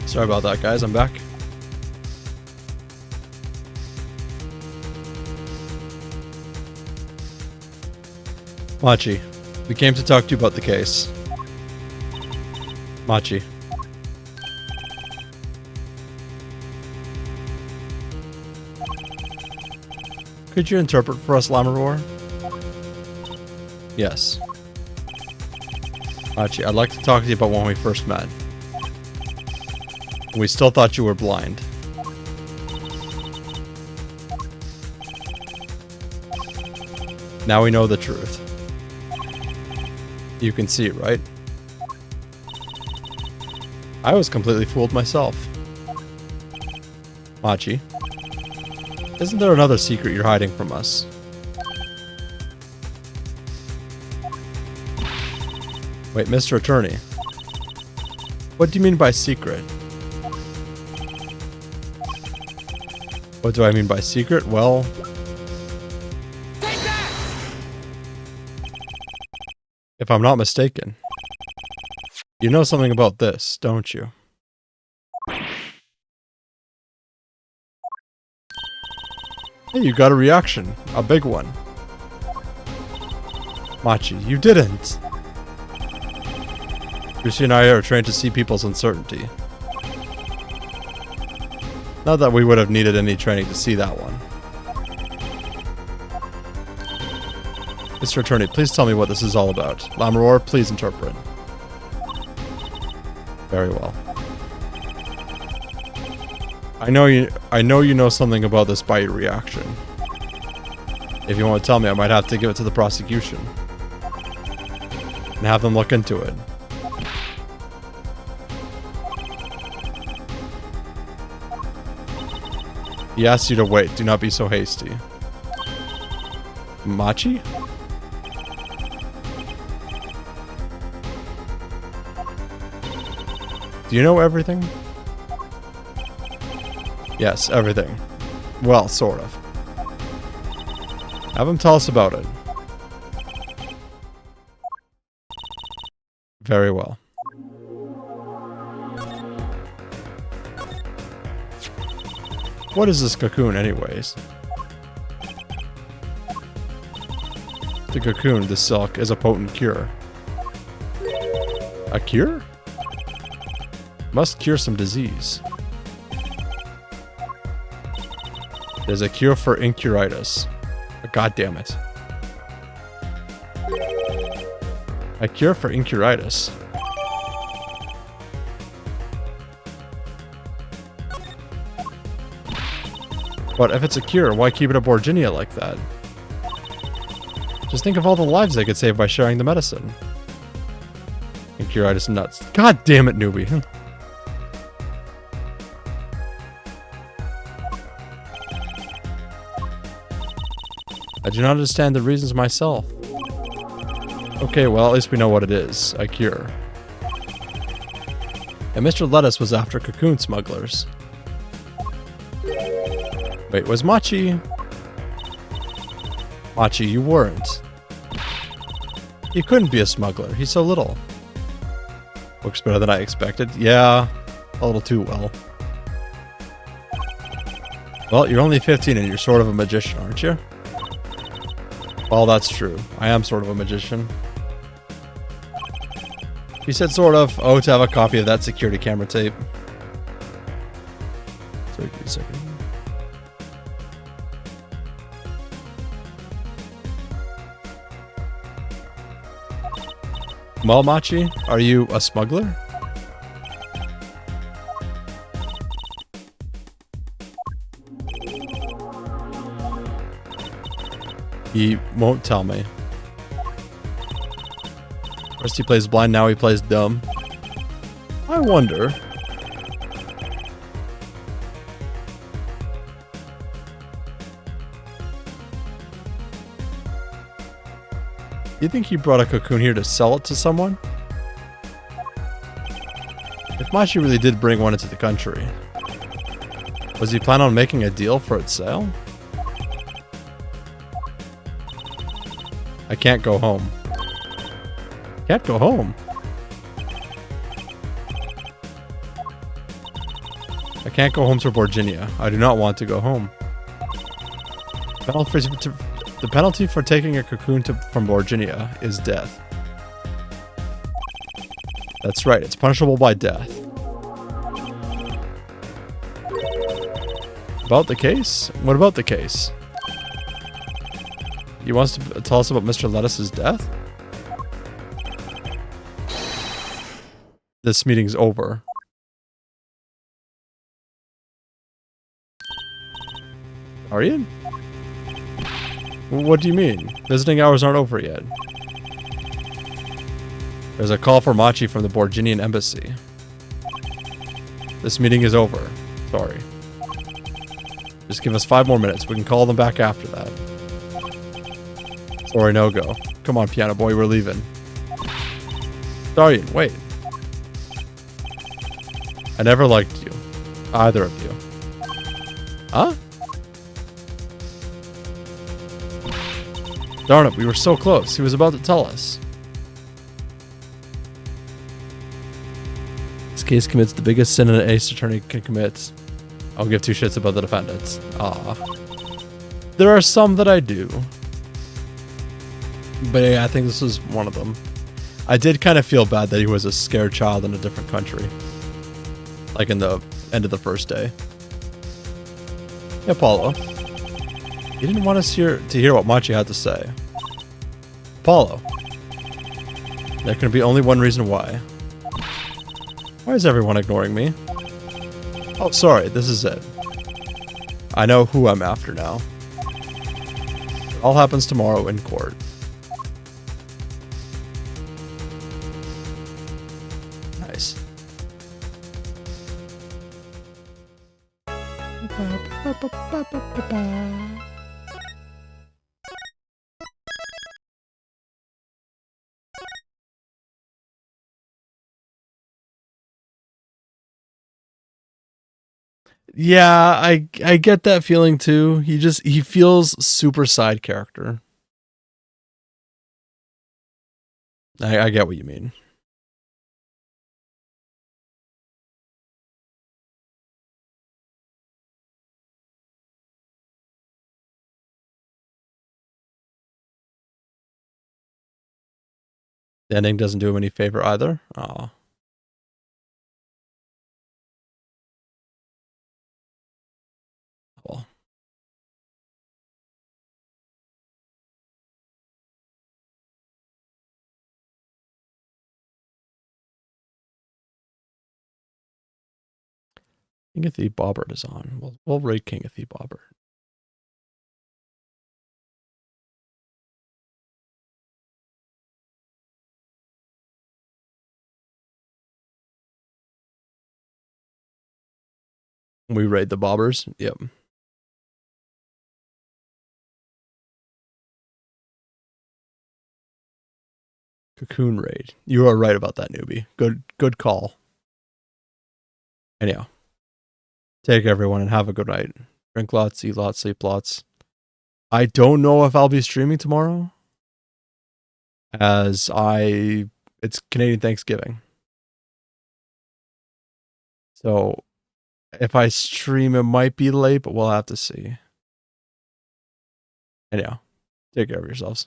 Sorry about that, guys. I'm back. Machi, we came to talk to you about the case. Machi. Could you interpret for us, Lamaror? Yes. Machi, I'd like to talk to you about when we first met. We still thought you were blind. Now we know the truth. You can see, right? I was completely fooled myself. Machi, isn't there another secret you're hiding from us? Wait, Mr. Attorney. What do you mean by secret? What do I mean by secret? Well... if I'm not mistaken, you know something about this, don't you? Hey, you got a reaction. A big one. Machi, you didn't! Lucy and I are trained to see people's uncertainty. Not that we would have needed any training to see that one. Mr. Attorney, please tell me what this is all about. Lamaror, please interpret. Very well. I know you know something about this by your reaction. If you want to tell me, I might have to give it to the prosecution. And have them look into it. He asks you to wait. Do not be so hasty. Machi? Do you know everything? Yes, everything. Well, sort of. Have him tell us about it. Very well. What is this cocoon, anyways? The cocoon, the silk, is a potent cure. A cure? Must cure some disease. There's a cure for incuritis. God damn it. A cure for incuritis. But if it's a cure, why keep it at Borginia like that? Just think of all the lives they could save by sharing the medicine. Incuritis nuts. God damn it, newbie. I do not understand the reasons myself. Okay, well, at least we know what it is. A cure. And Mr. Lettuce was after cocoon smugglers. Wait, was Machi... Machi, you weren't. He couldn't be a smuggler. He's so little. Looks better than I expected. Yeah, a little too well. Well, you're only 15 and you're sort of a magician, aren't you? Well, that's true. I am sort of a magician. He said sort of. Oh, to have a copy of that security camera tape. Sorry, give me a second. Well, Machi, are you a smuggler? He won't tell me. First he plays blind, now he plays dumb. I wonder. Do you think he brought a cocoon here to sell it to someone? If Machi really did bring one into the country, was he planning on making a deal for its sale? I can't go home. Can't go home. I can't go home to Virginia. I do not want to go home. The penalty for taking a cocoon from Virginia is death. That's right, it's punishable by death. About the case? What about the case? You want to tell us about Mr. Lettuce's death? This meeting's over. Are you? What do you mean? Visiting hours aren't over yet. There's a call for Machi from the Borginian embassy. This meeting is over. Sorry. Just give us 5 more minutes. We can call them back after that. Sorry, no go. Come on, piano boy, we're leaving. Sorry, wait. I never liked you. Either of you. Huh? Darn it, we were so close. He was about to tell us. This case commits the biggest sin an ace attorney can commit. I'll give 2 shits about the defendants. Ah. There are some that I do. But yeah, I think this was one of them. I did kind of feel bad that he was a scared child in a different country. Like in the end of the first day. Hey, Apollo. You didn't want us to hear what Machi had to say. Apollo. There can be only one reason why. Why is everyone ignoring me? Oh, sorry, this is it. I know who I'm after now. It all happens tomorrow in court. Nice. Yeah, I get that feeling too. He feels super side character. I get what you mean. The ending doesn't do him any favor either. Aw. Well. King of Thie Bobbert is on. We'll rate King of Thie Bobbert. We raid the bobbers. Yep. Cocoon raid. You are right about that, newbie. Good call. Anyhow. Take everyone and have a good night. Drink lots, eat lots, sleep lots. I don't know if I'll be streaming tomorrow. It's Canadian Thanksgiving. So if I stream, it might be late, but we'll have to see. Anyhow, take care of yourselves.